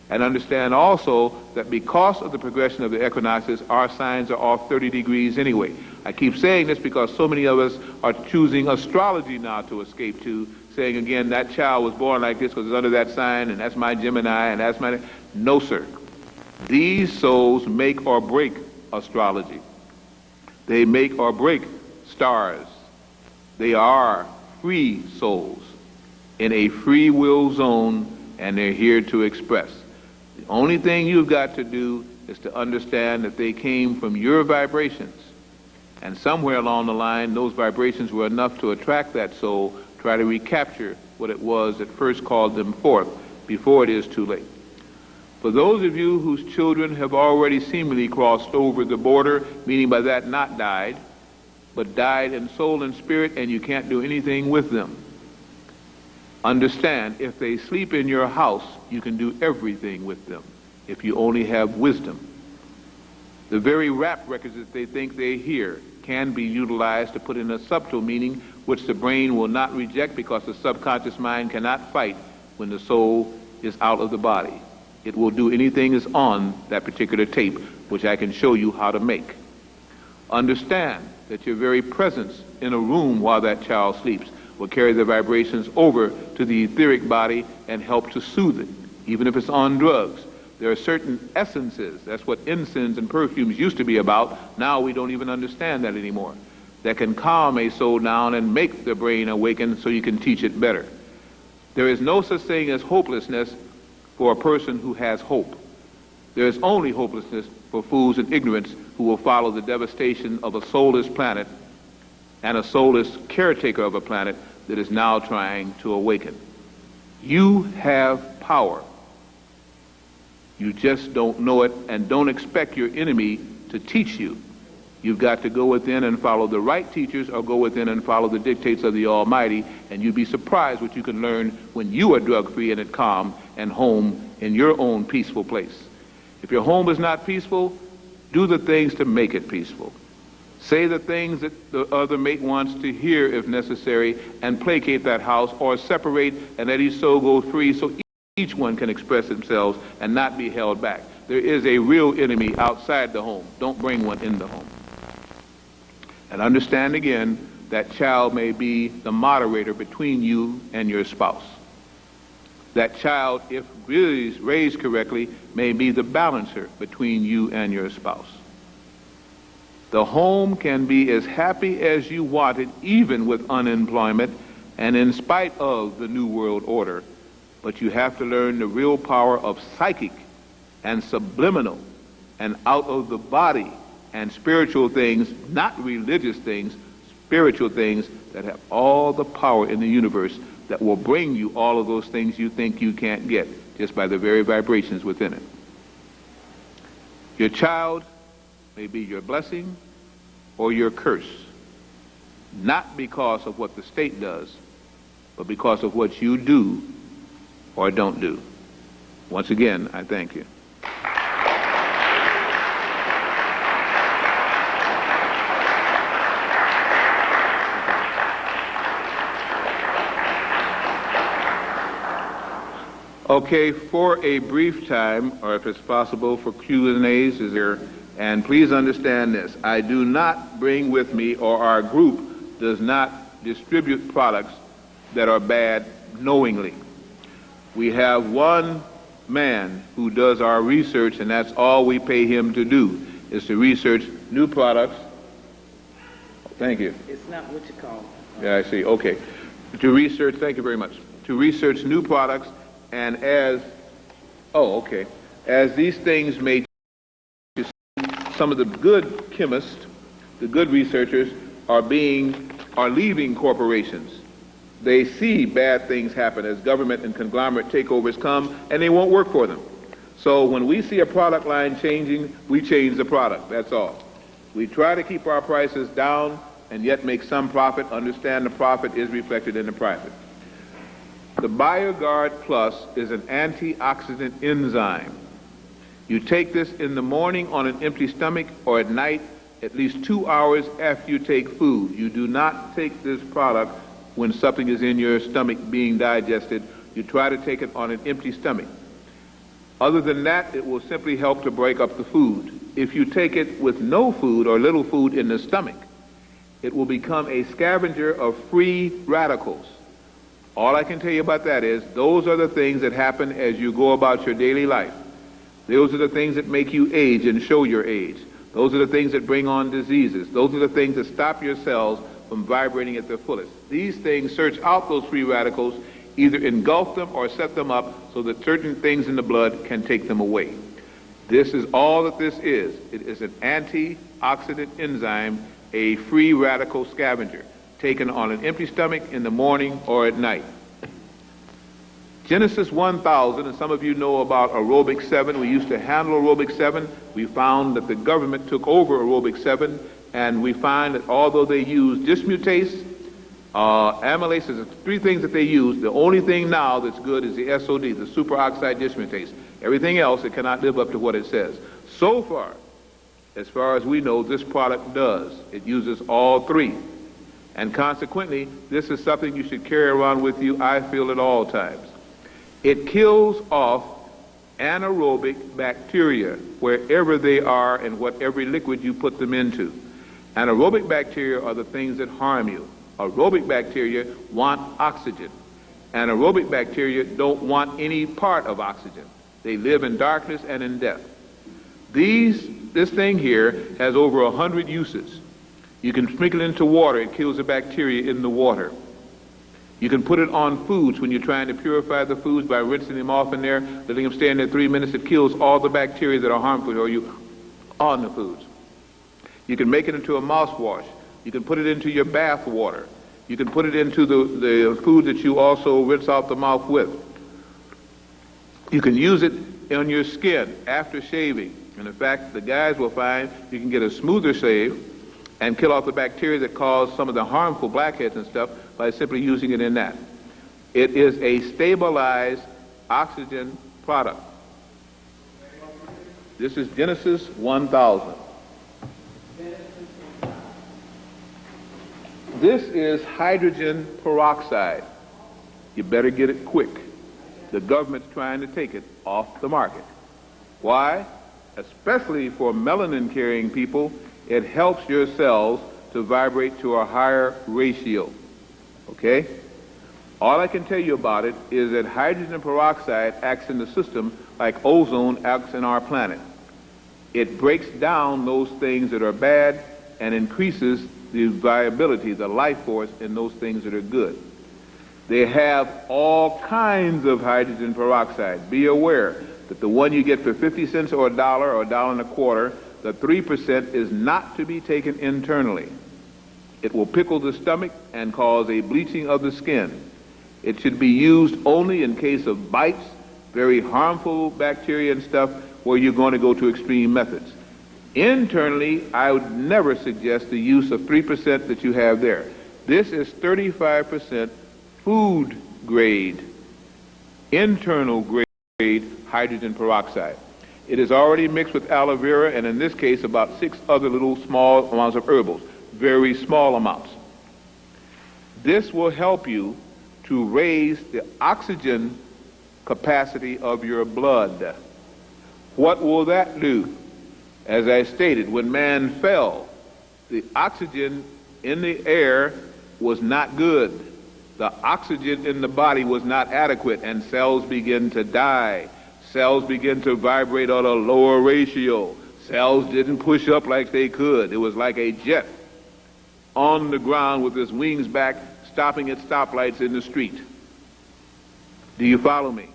And understand also that because of the progression of the equinoxes, our signs are off 30 degrees anyway. I keep saying this because so many of us are choosing astrology now to escape to, saying again, that child was born like this because it's under that sign, and that's my Gemini, and that's my... No, sir. These souls make or break astrology. They make or break stars. They are free souls in a free will zone, and they're here to express. The only thing you've got to do is to understand that they came from your vibrations. And somewhere along the line, those vibrations were enough to attract that soul, try to recapture what it was that first called them forth before it is too late. For those of you whose children have already seemingly crossed over the border, meaning by that not died, but died in soul and spirit, and you can't do anything with them, understand, if they sleep in your house, you can do everything with them. if you only have wisdom. The very rap records that they think they hear can be utilized to put in a subtle meaning which the brain will not reject, because the subconscious mind cannot fight when the soul is out of the body. It will do anything that's on that particular tape, which I can show you how to make. Understand that your very presence in a room while that child sleeps will carry the vibrations over to the etheric body and help to soothe it, even if it's on drugs. There are certain essences, that's what incense and perfumes used to be about. Now we don't even understand that anymore. That can calm a soul down and make the brain awaken so you can teach it better. There is no such thing as hopelessness for a person who has hope. There is only hopelessness for fools and ignorance who will follow the devastation of a soulless planet and a soulless caretaker of a planet that is now trying to awaken. You have power. You just don't know it, and don't expect your enemy to teach you. You've got to go within and follow the right teachers, or go within and follow the dictates of the Almighty, and you'd be surprised what you can learn when you are drug-free and at calm and home in your own peaceful place. If your home is not peaceful, do the things to make it peaceful. Say the things that the other mate wants to hear if necessary, and placate that house, or separate and let each soul go free so each one can express themselves and not be held back. There is a real enemy outside the home. Don't bring one in the home. And understand again, that child may be the moderator between you and your spouse. That child, if really raised correctly, may be the balancer between you and your spouse. The home can be as happy as you want it, even with unemployment and in spite of the New World Order. But you have to learn the real power of psychic and subliminal and out of the body and spiritual things, not religious things, spiritual things that have all the power in the universe that will bring you all of those things you think you can't get just by the very vibrations within it. Your child may be your blessing or your curse, not because of what the state does, but because of what you do or don't do. Once again, I thank you. Okay, for a brief time, or if it's possible for Q&As, is there? And please understand this, I do not bring with me, or our group does not distribute products that are bad knowingly. We have one man who does our research, and that's all we pay him to do, is to research new products. Thank you. It's not what you call it. Yeah, I see, okay. To research, thank you very much. To research new products, and as these things may, some of the good chemists, the good researchers are leaving corporations. They see bad things happen as government and conglomerate takeovers come, and they won't work for them. So when we see a product line changing, we change the product, that's all. We try to keep our prices down and yet make some profit. Understand the profit is reflected in the profit. The BioGuard Plus is an antioxidant enzyme. You take this in the morning on an empty stomach, or at night at least 2 hours after you take food. You do not take this product when something is in your stomach being digested. You try to take it on an empty stomach. Other than that, it will simply help to break up the food. If you take it with no food or little food in the stomach, it will become a scavenger of free radicals. All I can tell you about that is those are the things that happen as you go about your daily life. Those are the things that make you age and show your age. Those are the things that bring on diseases. Those are the things that stop your cells from vibrating at their fullest. These things search out those free radicals, either engulf them or set them up so that certain things in the blood can take them away. This is all that this is. It is an antioxidant enzyme, a free radical scavenger, taken on an empty stomach in the morning or at night. Genesis 1000, and some of you know about Aerobic 7. We used to handle Aerobic 7. We found that the government took over Aerobic 7, and we find that although they use dismutase Amylase is the three things that they use. The only thing now that's good is the SOD, the superoxide dismutase. Everything else, it cannot live up to what it says. So far as we know, this product does. It uses all three. And consequently, this is something you should carry around with you, I feel, at all times. It kills off anaerobic bacteria wherever they are and whatever liquid you put them into. Anaerobic bacteria are the things that harm you. Aerobic bacteria want oxygen. Anaerobic bacteria don't want any part of oxygen. They live in darkness and in death. This thing here has over 100 uses. You can sprinkle it into water. It kills the bacteria in the water. You can put it on foods when you're trying to purify the foods by rinsing them off in there, letting them stay in there 3 minutes. It kills all the bacteria that are harmful for you on the foods. You can make it into a mouthwash. You can put it into your bath water. You can put it into the food that you also rinse out the mouth with. You can use it on your skin after shaving. And in fact, the guys will find you can get a smoother shave and kill off the bacteria that cause some of the harmful blackheads and stuff by simply using it in that. It is a stabilized oxygen product. This is Genesis 1000. This is hydrogen peroxide. You better get it quick. The government's trying to take it off the market. Why? Especially for melanin-carrying people, it helps your cells to vibrate to a higher ratio. Okay? All I can tell you about it is that hydrogen peroxide acts in the system like ozone acts in our planet. It breaks down those things that are bad and increases the viability, the life force in those things that are good. They have all kinds of hydrogen peroxide. Be aware that the one you get for 50 cents or $1.25, the 3% is not to be taken internally. It will pickle the stomach and cause a bleaching of the skin. It should be used only in case of bites, very harmful bacteria and stuff, where you're going to go to extreme methods. Internally, I would never suggest the use of 3% that you have there. This is 35% food grade, internal grade hydrogen peroxide. It is already mixed with aloe vera, and in this case, about 6 other little small amounts of herbals, very small amounts. This will help you to raise the oxygen capacity of your blood. What will that do? As I stated, when man fell, the oxygen in the air was not good. The oxygen in the body was not adequate, and cells begin to die. Cells begin to vibrate on a lower ratio. Cells didn't push up like they could. It was like a jet on the ground with its wings back, stopping at stoplights in the street. Do you follow me?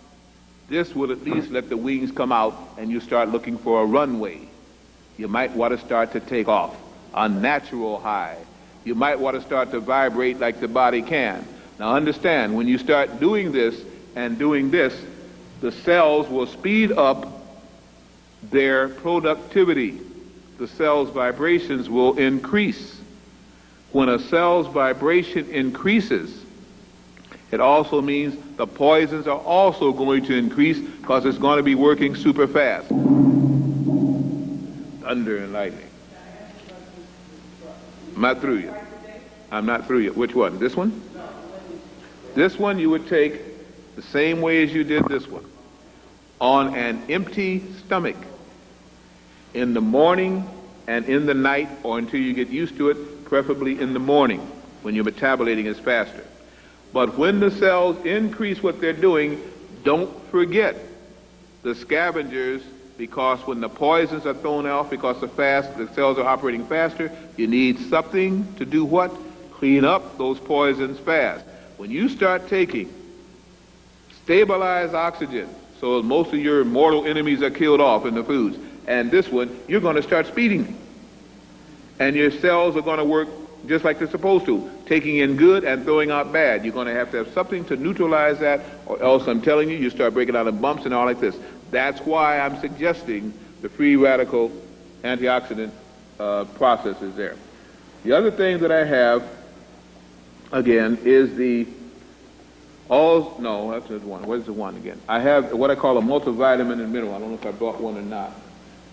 This will at least let the wings come out and you start looking for a runway. You might want to start to take off, a natural high. You might want to start to vibrate like the body can. Now understand, when you start doing this and doing this, the cells will speed up their productivity. The cell's vibrations will increase. When a cell's vibration increases, it also means the poisons are also going to increase because it's going to be working super fast. Thunder and lightning. I'm not through yet. I'm not through yet. Which one? This one? This one you would take the same way as you did this one. On an empty stomach. In the morning and in the night, or until you get used to it, preferably in the morning when your metabolating is faster. But when the cells increase what they're doing, don't forget the scavengers, because when the poisons are thrown off because the cells are operating faster, you need something to do what? Clean up those poisons fast. When you start taking stabilized oxygen, so most of your mortal enemies are killed off in the foods, and this one, you're going to start speeding. And your cells are going to work just like they're supposed to, taking in good and throwing out bad. You're going to have something to neutralize that, or else I'm telling you, you start breaking out in bumps and all like this. That's why I'm suggesting the free radical antioxidant process is there. The other thing that I have again, is no, that's the one. Where's the one again? I have what I call a multivitamin and mineral. I don't know if I brought one or not.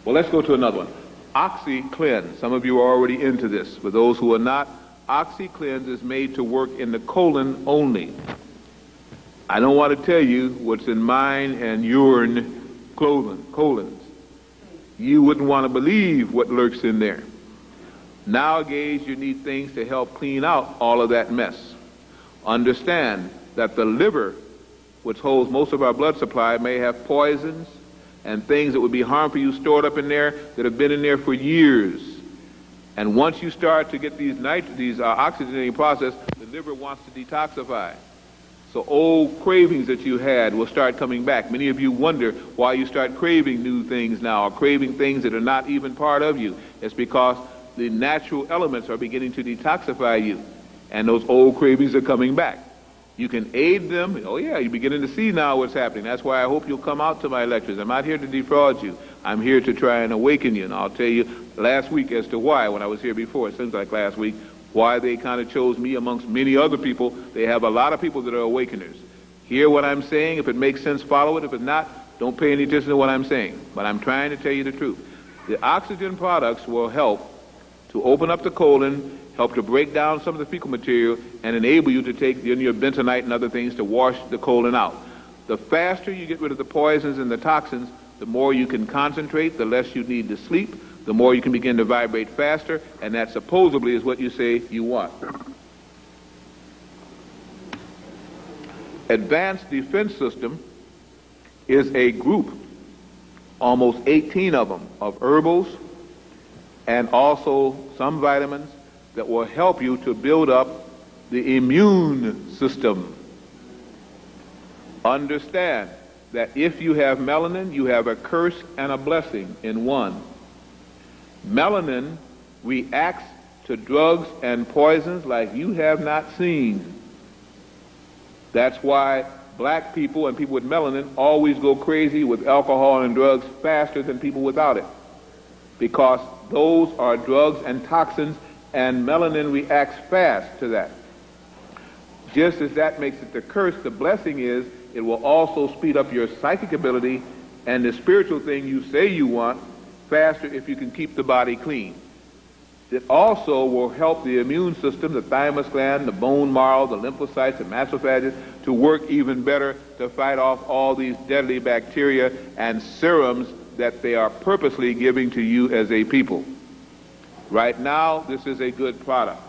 Well, let's go to another one. OxyCleanse. Some of you are already into this. For those who are not, OxyCleanse is made to work in the colon only. I don't want to tell you what's in mine and urine colons. You wouldn't want to believe what lurks in there. Nowadays, you need things to help clean out all of that mess. Understand that the liver, which holds most of our blood supply, may have poisons and things that would be harmful for you stored up in there that have been in there for years. And once you start to get these oxygenating process, the liver wants to detoxify. So old cravings that you had will start coming back. Many of you wonder why you start craving new things now, or craving things that are not even part of you. It's because the natural elements are beginning to detoxify you, and those old cravings are coming back. You can aid them. Oh yeah, you're beginning to see now what's happening. That's why I hope you'll come out to my lectures. I'm not here to defraud you. I'm here to try and awaken you. And I'll tell you last week as to why, when I was here before, it seems like last week, why they kind of chose me amongst many other people. They have a lot of people that are awakeners. Hear what I'm saying. If it makes sense, follow it. If it's not, don't pay any attention to what I'm saying. But I'm trying to tell you the truth. The oxygen products will help to open up the colon, help to break down some of the fecal material, and enable you to take your bentonite and other things to wash the colon out. The faster you get rid of the poisons and the toxins, the more you can concentrate, the less you need to sleep, the more you can begin to vibrate faster, and that supposedly is what you say you want. Advanced Defense System is a group, almost 18 of them, of herbals and also some vitamins that will help you to build up the immune system. Understand that if you have melanin, you have a curse and a blessing in one. Melanin reacts to drugs and poisons like you have not seen. That's why black people and people with melanin always go crazy with alcohol and drugs faster than people without it, because those are drugs and toxins, and melanin reacts fast to that. Just as that makes it the curse, the blessing is it will also speed up your psychic ability and the spiritual thing you say you want faster if you can keep the body clean. It also will help the immune system, the thymus gland, the bone marrow, the lymphocytes, the macrophages, to work even better to fight off all these deadly bacteria and serums that they are purposely giving to you as a people. Right now, this is a good product.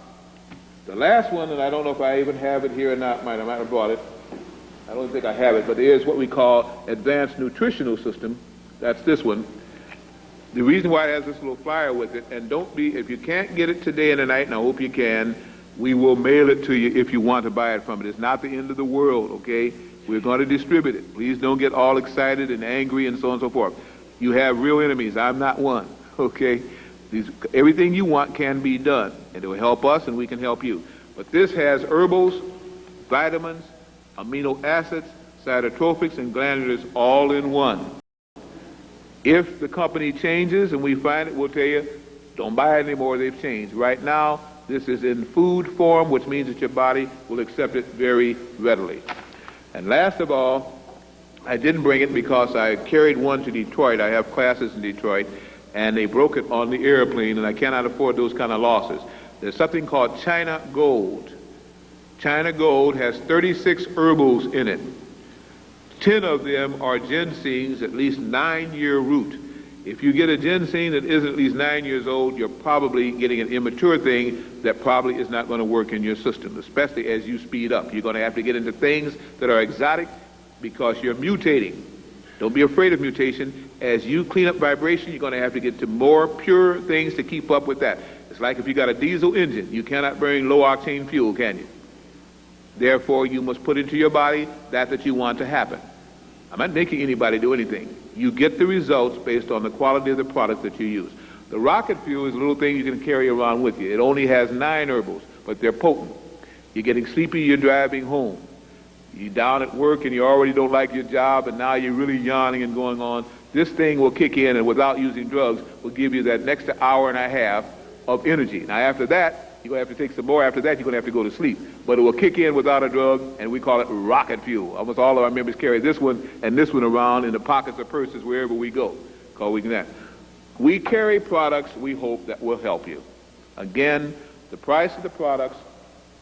The last one, and I don't know if I even have it here or not, I might have brought it. I don't think I have it, but there is what we call Advanced Nutritional System. That's this one. The reason why it has this little flyer with it, and if you can't get it today and tonight, and I hope you can, we will mail it to you if you want to buy it from it. It's not the end of the world, okay? We're going to distribute it. Please don't get all excited and angry and so on and so forth. You have real enemies. I'm not one, okay? Everything you want can be done, and it will help us and we can help you. But this has herbals, vitamins, amino acids, cytotropics, and glandulars all in one. If the company changes and we find it, we'll tell you, don't buy it anymore, they've changed. Right now, this is in food form, which means that your body will accept it very readily. And last of all, I didn't bring it because I carried one to Detroit. I have classes in Detroit, and they broke it on the airplane, and I cannot afford those kind of losses. There's something called China Gold. China Gold has 36 herbals in it. 10 of them are ginsengs, at least 9-year root. If you get a ginseng that isn't at least 9 years old, you're probably getting an immature thing that probably is not going to work in your system, especially as you speed up. You're going to have to get into things that are exotic because you're mutating. Don't be afraid of mutation. As you clean up vibration, you're going to have to get to more pure things to keep up with that. It's like if you got a diesel engine, you cannot burn low-octane fuel, can you? Therefore, you must put into your body that you want to happen. I'm not making anybody do anything. You get the results based on the quality of the product that you use. The rocket fuel is a little thing you can carry around with you. It only has 9 herbals, but they're potent. You're getting sleepy, you're driving home. You're down at work and you already don't like your job, and now you're really yawning and going on. This thing will kick in, and without using drugs, will give you that next hour and a half of energy. Now after that, You're going to have to take some more. After that, you're going to have to go to sleep. But it will kick in without a drug, and we call it rocket fuel. Almost all of our members carry this one and this one around in the pockets of purses wherever we go. We carry products we hope that will help you. Again, the price of the products,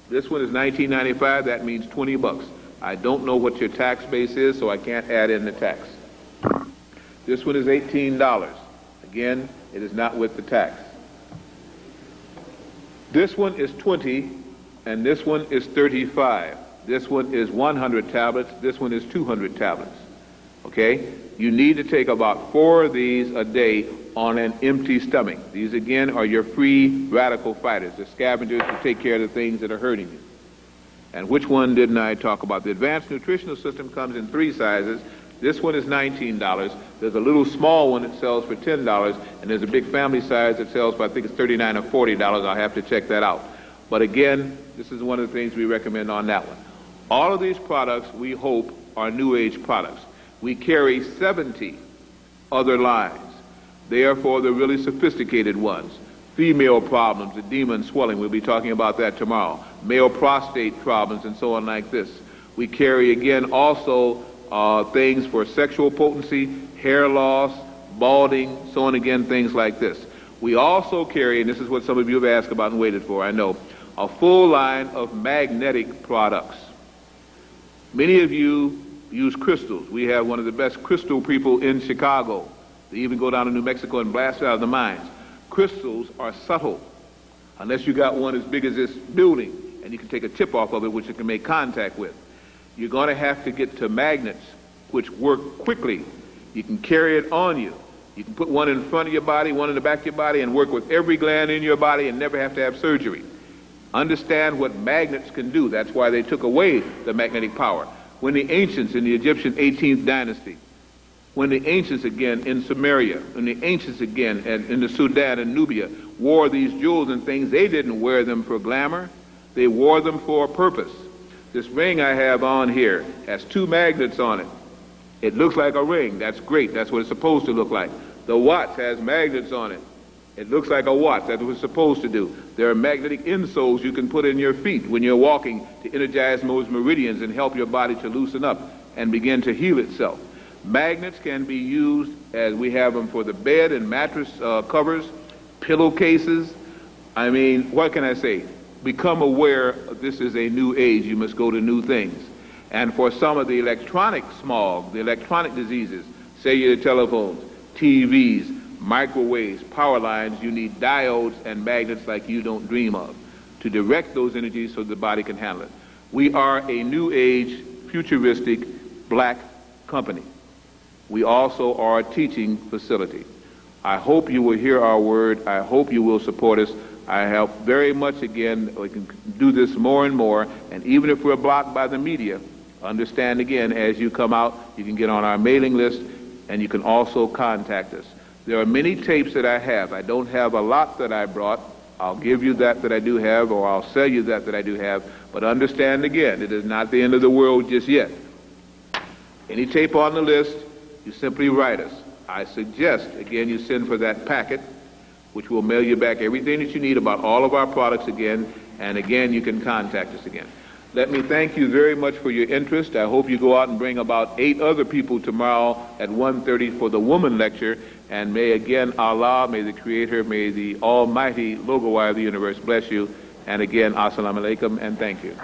this one is $19.95. That means $20. I don't know what your tax base is, so I can't add in the tax. This one is $18. Again, it is not with the tax. This one is $20, and this one is $35. This one is 100 tablets. This one is 200 tablets. Okay? You need to take about 4 of these a day on an empty stomach. These, again, are your free radical fighters, the scavengers to take care of the things that are hurting you. And which one didn't I talk about? The advanced nutritional system comes in 3 sizes. This one is $19. There's a little small one that sells for $10, and there's a big family size that sells for, I think it's $39 or $40. I'll have to check that out. But again, this is one of the things we recommend on that one. All of these products, we hope, are New Age products. We carry 70 other lines. They are for the really sophisticated ones. Female problems, edema and swelling, we'll be talking about that tomorrow. Male prostate problems and so on like this. We carry, again, also things for sexual potency, hair loss, balding, so on again, things like this. We also carry, and this is what some of you have asked about and waited for, I know, a full line of magnetic products. Many of you use crystals. We have one of the best crystal people in Chicago. They even go down to New Mexico and blast out of the mines. Crystals are subtle, unless you got one as big as this building, and you can take a tip off of it, which you can make contact with. You're going to have to get to magnets, which work quickly. You can carry it on you. You can put one in front of your body, one in the back of your body, and work with every gland in your body and never have to have surgery. Understand what magnets can do. That's why they took away the magnetic power. When the ancients in the Egyptian 18th dynasty, when the ancients again in Samaria, when the ancients again in the Sudan and Nubia wore these jewels and things, they didn't wear them for glamour. They wore them for a purpose. This ring I have on here has 2 magnets on it. It looks like a ring. That's great. That's what it's supposed to look like. The watch has magnets on it. It looks like a watch. That's what it's supposed to do. There are magnetic insoles you can put in your feet when you're walking to energize those meridians and help your body to loosen up and begin to heal itself. Magnets can be used as we have them for the bed and mattress covers, pillowcases. I mean, what can I say? Become aware this is a new age. You must go to new things. And for some of the electronic smog, the electronic diseases, cellular telephones, TVs, microwaves, power lines, you need diodes and magnets like you don't dream of to direct those energies so the body can handle it. We are a new age, futuristic, black company. We also are a teaching facility. I hope you will hear our word. I hope you will support us. I hope very much, again, we can do this more and more. And even if we're blocked by the media, understand, again, as you come out, you can get on our mailing list, and you can also contact us. There are many tapes that I have. I don't have a lot that I brought. I'll give you that I do have, or I'll sell you that I do have. But understand, again, it is not the end of the world just yet. Any tape on the list, you simply write us. I suggest, again, you send for that packet, which will mail you back everything that you need about all of our products again, and again, you can contact us again. Let me thank you very much for your interest. I hope you go out and bring about 8 other people tomorrow at 1:30 for the Woman Lecture, and may again Allah, may the Creator, may the Almighty Logowai of the universe bless you, and again, Assalamu alaikum, and thank you.